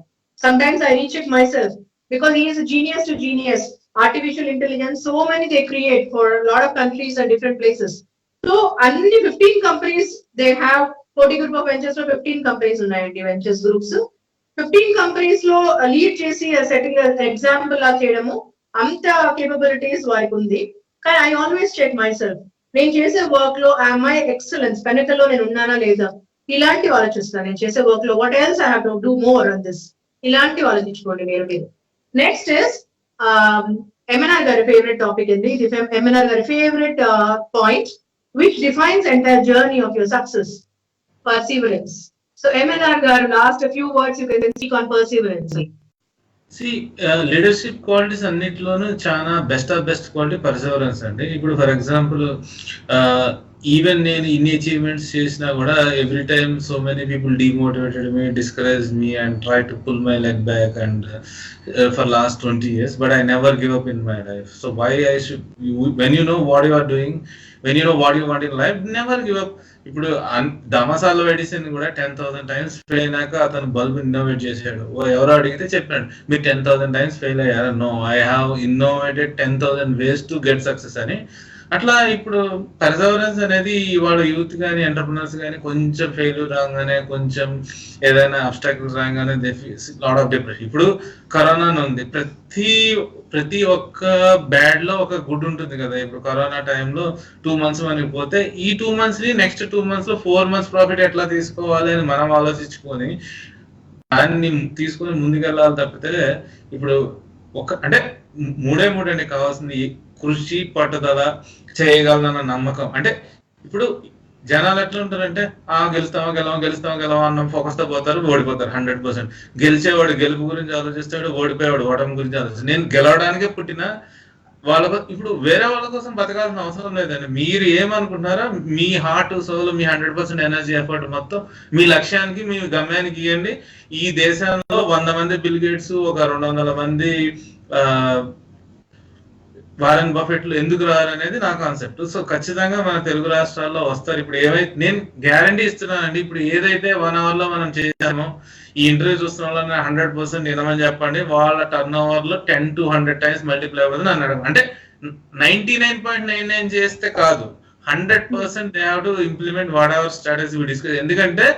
Sometimes I recheck myself because he is genius to genius. Artificial intelligence so many they create for lot of countries and different places. So అన్ని 15 companies they have, కోటి group of ventures లో 15 companies ఉన్నాయండి, ventures groups. 15 companies లో lead చేసి setting example లా చేయడము అంత capabilities వారికి ఉంది. కానీ I always check myself, నేను చేసే వర్క్ లో ఐ ఎక్సలెన్స్ పెనకల్లో నేను ఉన్నానా లేదా, ఇలాంటివి ఆలోచిస్తాను. నేను చేసే వర్క్ లో what else I have to do more on this, ఇలాంటివి ఆలోచించుకోండి మీరు. నెక్స్ట్ ఇస్ ఎంఎన్ఆర్ గారి ఫేవరెట్ టాపిక్ ఏంది, ఇది ఎంఎన్ఆర్ గారి favourite point which defines entire journey of your success, perseverance. So MNR garu last few words you can speak on perseverance. Leadership qualities అన్నిటిలోనూ చాలా best of best quality perseverance అండి. ఇప్పుడు ఫర్ ఎగ్జాంపుల్ ఈవెన్ నేను ఇన్ని achievements చేసినా కూడా every time so many people demotivated me, discourage me and try to pull my leg back and for last 20 years, but I never give up in my life. So why I should, when you know what you are doing, when you know what you want in life, never give up. ఇప్పుడు Thomas Edison కూడా 10,000 times fail అయినాక అతను bulb innovate చేశాడు. ఎవరో అడిగితే చెప్పాడు, మీరు 10,000 times fail అయ్యారా? No, I have innovated 10,000 ways to get success అని. అట్లా ఇప్పుడు పర్సెవరెన్స్ అనేది ఇవాళ యూత్ కానీ ఎంటర్ప్రినర్స్ కానీ కొంచెం ఫెయిల్యూర్ రాగానే, కొంచెం ఏదైనా అబ్స్టాకిల్స్ రాగానే they face lot of depression. ఇప్పుడు కరోనా ఉంది, ప్రతి ఒక్క బ్యాడ్ లో ఒక గుడ్ ఉంటుంది కదా. ఇప్పుడు కరోనా టైంలో 2 months మనకి పోతే, ఈ 2 months ని నెక్స్ట్ 2 months లో 4 months ప్రాఫిట్ ఎట్లా తీసుకోవాలి అని మనం ఆలోచించుకొని దాన్ని తీసుకొని ముందుకెళ్ళాలి తప్పితే, ఇప్పుడు అంటే మూడే అండి కావాల్సింది, కృషి, పట్టుదల, చేయగలనన్న నమ్మకం. అంటే ఇప్పుడు జనాలు ఎట్లా ఉంటారంటే గెలుస్తామా అన్న ఫోకస్ తో పోతారు, ఓడిపోతారు 100%. గెలిచేవాడు గెలుపు గురించి ఆలోచిస్తాడు, ఓడిపోయేవాడు ఓటమి గురించి ఆలోచిస్తాడు. నేను గెలవడానికే పుట్టిన ఇప్పుడు వేరే వాళ్ళ కోసం బతకాల్సిన అవసరం లేదండి. మీరు ఏమనుకుంటున్నారో మీ హార్ట్, సోల్, మీ 100% ఎనర్జీ, ఎఫర్ట్ మొత్తం మీ లక్ష్యానికి, మీ గమ్యానికి ఇవ్వండి. ఈ దేశంలో 100 మంది బిల్ గేట్స్, ఒక 200 మంది వారెన్ బఫెట్లు ఎందుకు రారు అనేది నా కాన్సెప్ట్. సో ఖచ్చితంగా మన తెలుగు రాష్ట్రాల్లో వస్తారు. ఇప్పుడు ఏవైతే నేను గ్యారంటీ ఇస్తున్నానండి, ఇప్పుడు ఏదైతే 1 hour లో మనం చేసామో, ఈ ఇంటర్వ్యూ చూస్తున్న వాళ్ళని 100% వినమని చెప్పండి. వాళ్ళ టర్న్ ఓవర్ లో 10 to 100 times మల్టిప్లై అవుతుంది అని అడగండి. అంటే 99.99 చేస్తే కాదు, 100% they have to implement whatever strategy we discuss. ఎందుకంటే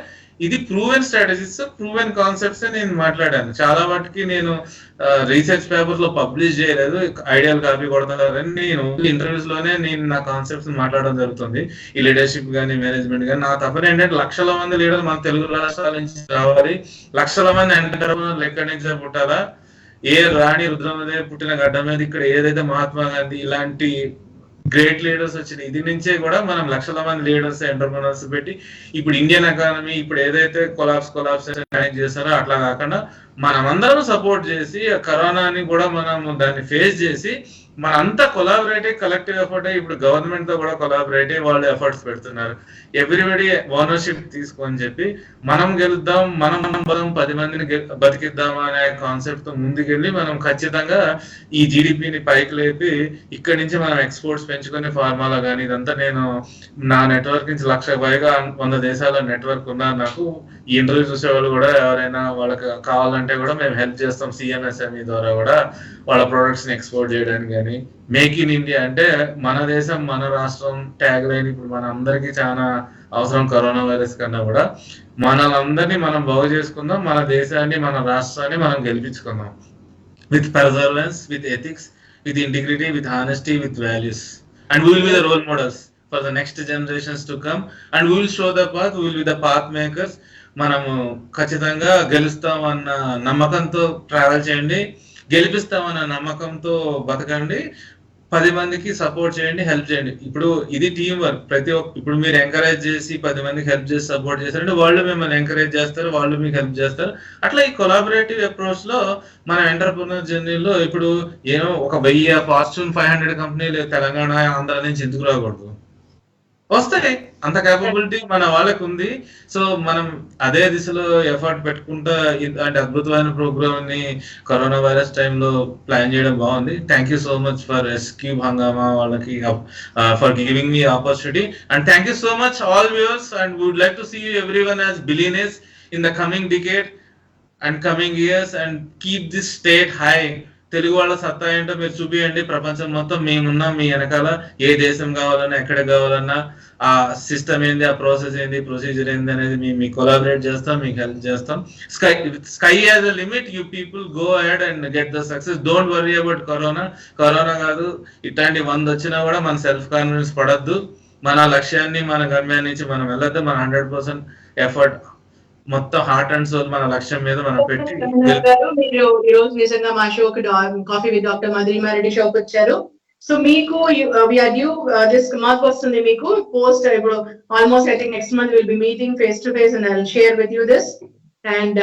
ఇది ప్రూవెన్ స్ట్రాటజీస్, ప్రూవెన్ కాన్సెప్ట్స్ నేను మాట్లాడాను. చాలా వాటికి నేను రీసెర్చ్ పేపర్స్ లో పబ్లిష్ చేయలేదు, ఐడియల్ కాపీ కొడతారని నేను ఇంటర్వ్యూస్ లోనే నేను నా కాన్సెప్ట్స్ మాట్లాడడం జరుగుతుంది. ఈ లీడర్షిప్ కానీ, మేనేజ్మెంట్ కానీ. నా తప్పని ఏంటంటే లక్షల మంది లీడర్ మన తెలుగు రాష్ట్రాల నుంచి రావాలి, లక్షల మంది ఎంటర్ప్రెన్యూర్లు ఎక్కడి నుంచే పుట్టాలా. ఏ రాణి రుద్రమదేవి పుట్టిన గడ్డ మీద ఇక్కడ ఏదైతే మహాత్మా గాంధీ ఇలాంటి గ్రేట్ లీడర్స్ వచ్చినాయి, ఇది నుంచే కూడా మనం లక్షల మంది లీడర్స్, ఎంటర్ప్రెన్యూర్స్ పెట్టి ఇప్పుడు ఇండియన్ ఎకానమీ ఇప్పుడు ఏదైతే కొలాప్స్ మేనేజ్ చేస్తారో అట్లా కాకుండా మనమందరం సపోర్ట్ చేసి కరోనాని కూడా మనం దాన్ని ఫేస్ చేసి మనంతా కొలాబరేటివ్ కలెక్టివ్ ఎఫర్ట్. ఇప్పుడు గవర్నమెంట్ తో కూడా కొలాబరేటివ్ వాళ్ళు ఎఫర్ట్స్ పెడుతున్నారు. ఎవ్రీబడి ఓనర్షిప్ తీసుకొని చెప్పి మనం గెలుద్దాం, మనం 10 మందిని బతికిద్దాం అనే కాన్సెప్ట్ తో ముందుకెళ్ళి మనం ఖచ్చితంగా ఈ జీడిపిని పైకి లేపి ఇక్కడి నుంచి మనం ఎక్స్పోర్ట్స్ పెంచుకొని ఫార్మాలో కానీ ఇదంతా నేను నా నెట్వర్క్ నుంచి 1,00,000 పైగా 100 దేశాల నెట్వర్క్ ఉన్నారు నాకు. ఈ ఇంటర్వ్యూ చూసే వాళ్ళు కూడా ఎవరైనా వాళ్ళకి కావాలంటే కూడా మేము హెల్ప్ చేస్తాం. CMSME ద్వారా కూడా వాళ్ళ ప్రొడక్ట్స్ ని ఎక్స్పోర్ట్ చేయడానికి. కానీ మేక్ ఇన్ ఇండియా అంటే మన దేశం మన రాష్ట్రం ట్యాగ్ లైన్ ఇప్పుడు మన అందరికీ చాలా అవసరం. కరోనా వైరస్ కన్నా కూడా మనలందరినీ మనం బాగు చేసుకుందాం, మన దేశాన్ని మన రాష్ట్రాన్ని మనం గెలిపించుకుందాం with perseverance, with ethics, with integrity, with honesty, with values. And we will be the role models for the next generations to come. And we will show the path, we will be the path makers. మనము ఖచ్చితంగా గెలుస్తామన్న నమ్మకంతో travel చేయండి, గెలిపిస్తామన్న నమ్మకంతో బతకండి, 10 మందికి support చేయండి, help చేయండి. ఇప్పుడు ఇది టీం వర్క్. ఇప్పుడు మీరు ఎంకరేజ్ చేసి 10 మందికి హెల్ప్ చేసి సపోర్ట్ చేస్తారంటే వాళ్ళు మిమ్మల్ని ఎంకరేజ్ చేస్తారు, వాళ్ళు మీకు హెల్ప్ చేస్తారు. అట్లా ఈ కొలాబరేటివ్ అప్రోచ్ లో మన ఎంటర్ప్రినర్ జర్నీలో ఇప్పుడు ఏమో ఒక 1000 ఫార్చ్యూన్ 500 కంపెనీలు తెలంగాణ ఆంధ్ర నుంచి ఎందుకు రాకూడదు? వస్తాయి, అంత కేపబిలిటీ మన వాళ్ళకు ఉంది. సో మనం అదే దిశలో ఎఫర్ట్ పెట్టుకుంటా ఇలాంటి అద్భుతమైన ప్రోగ్రామ్ ని కరోనా వైరస్ టైంలో ప్లాన్ చేయడం బాగుంది. Thank you so much for S cube Hungama వాళ్ళకి for giving me opportunity. And thank you so much all viewers. And would like to see you everyone as billionaires in the coming decade and coming years. And keep this state high. Telugu వాళ్ళ సత్తా ఏంటో మీరు చూపియండి. ప్రపంచం మొత్తం మేమున్నాం మీ వెనకాల. ఏ దేశం కావాలన్నా ఎక్కడ కావాలన్నా ఆ సిస్టమ్ ఏంది, ఆ ప్రాసెస్ ఏంది, ప్రొసీజర్ ఏంది అనేది మీ కొలాబరేట్ చేస్తాం, మీకు హెల్ప్ చేస్తాం. Sky as a limit. You people go ahead and get the success. Don't worry about corona కాదు, ఇట్లాంటి 100 వచ్చినా కూడా మన సెల్ఫ్ కాన్ఫిడెన్స్ పడద్దు. మన లక్ష్యాన్ని మన గమ్యాన్ని నుంచి మనం వెళ్ళొద్దు. మన 100% ఎఫర్ట్ మొత్తం హార్ట్ అండ్ సోల్ మన లక్ష్యం మీద మనం పెట్టి మీరు ఈ రోజు నిజంగా మా షోకి కాఫీ విత్ డాక్టర్ మధురిమారెడ్డి షోకి వచ్చారు. సో మీకు దిస్ మార్క్ వస్తుంది మీకు పోస్ట్. ఇప్పుడు almost I think next month will be meeting face to face and I will share with you this. And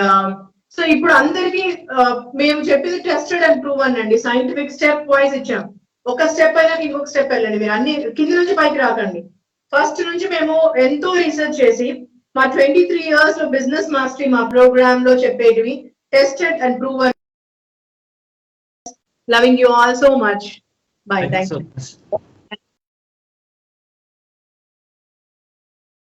so ఇప్పుడు అందరికి మేము చెప్పింది టెస్టెడ్ అండ్ ప్రూవన్ అండి. సైంటిఫిక్ స్టెప్ వైజ్ ఇచ్చాం. ఒక స్టెప్ అయినా ఇంకొక స్టెప్ వెళ్ళండి. మీరు అన్ని కింద నుంచి పైకి రాకండి. ఫస్ట్ నుంచి మేము ఎంతో రీసెర్చ్ చేసి మా 23 years లో బిజినెస్ మాస్టరీ మా ప్రోగ్రామ్ లో చెప్పేటివి tested and proven. Loving you all so much. Bye. Thank you.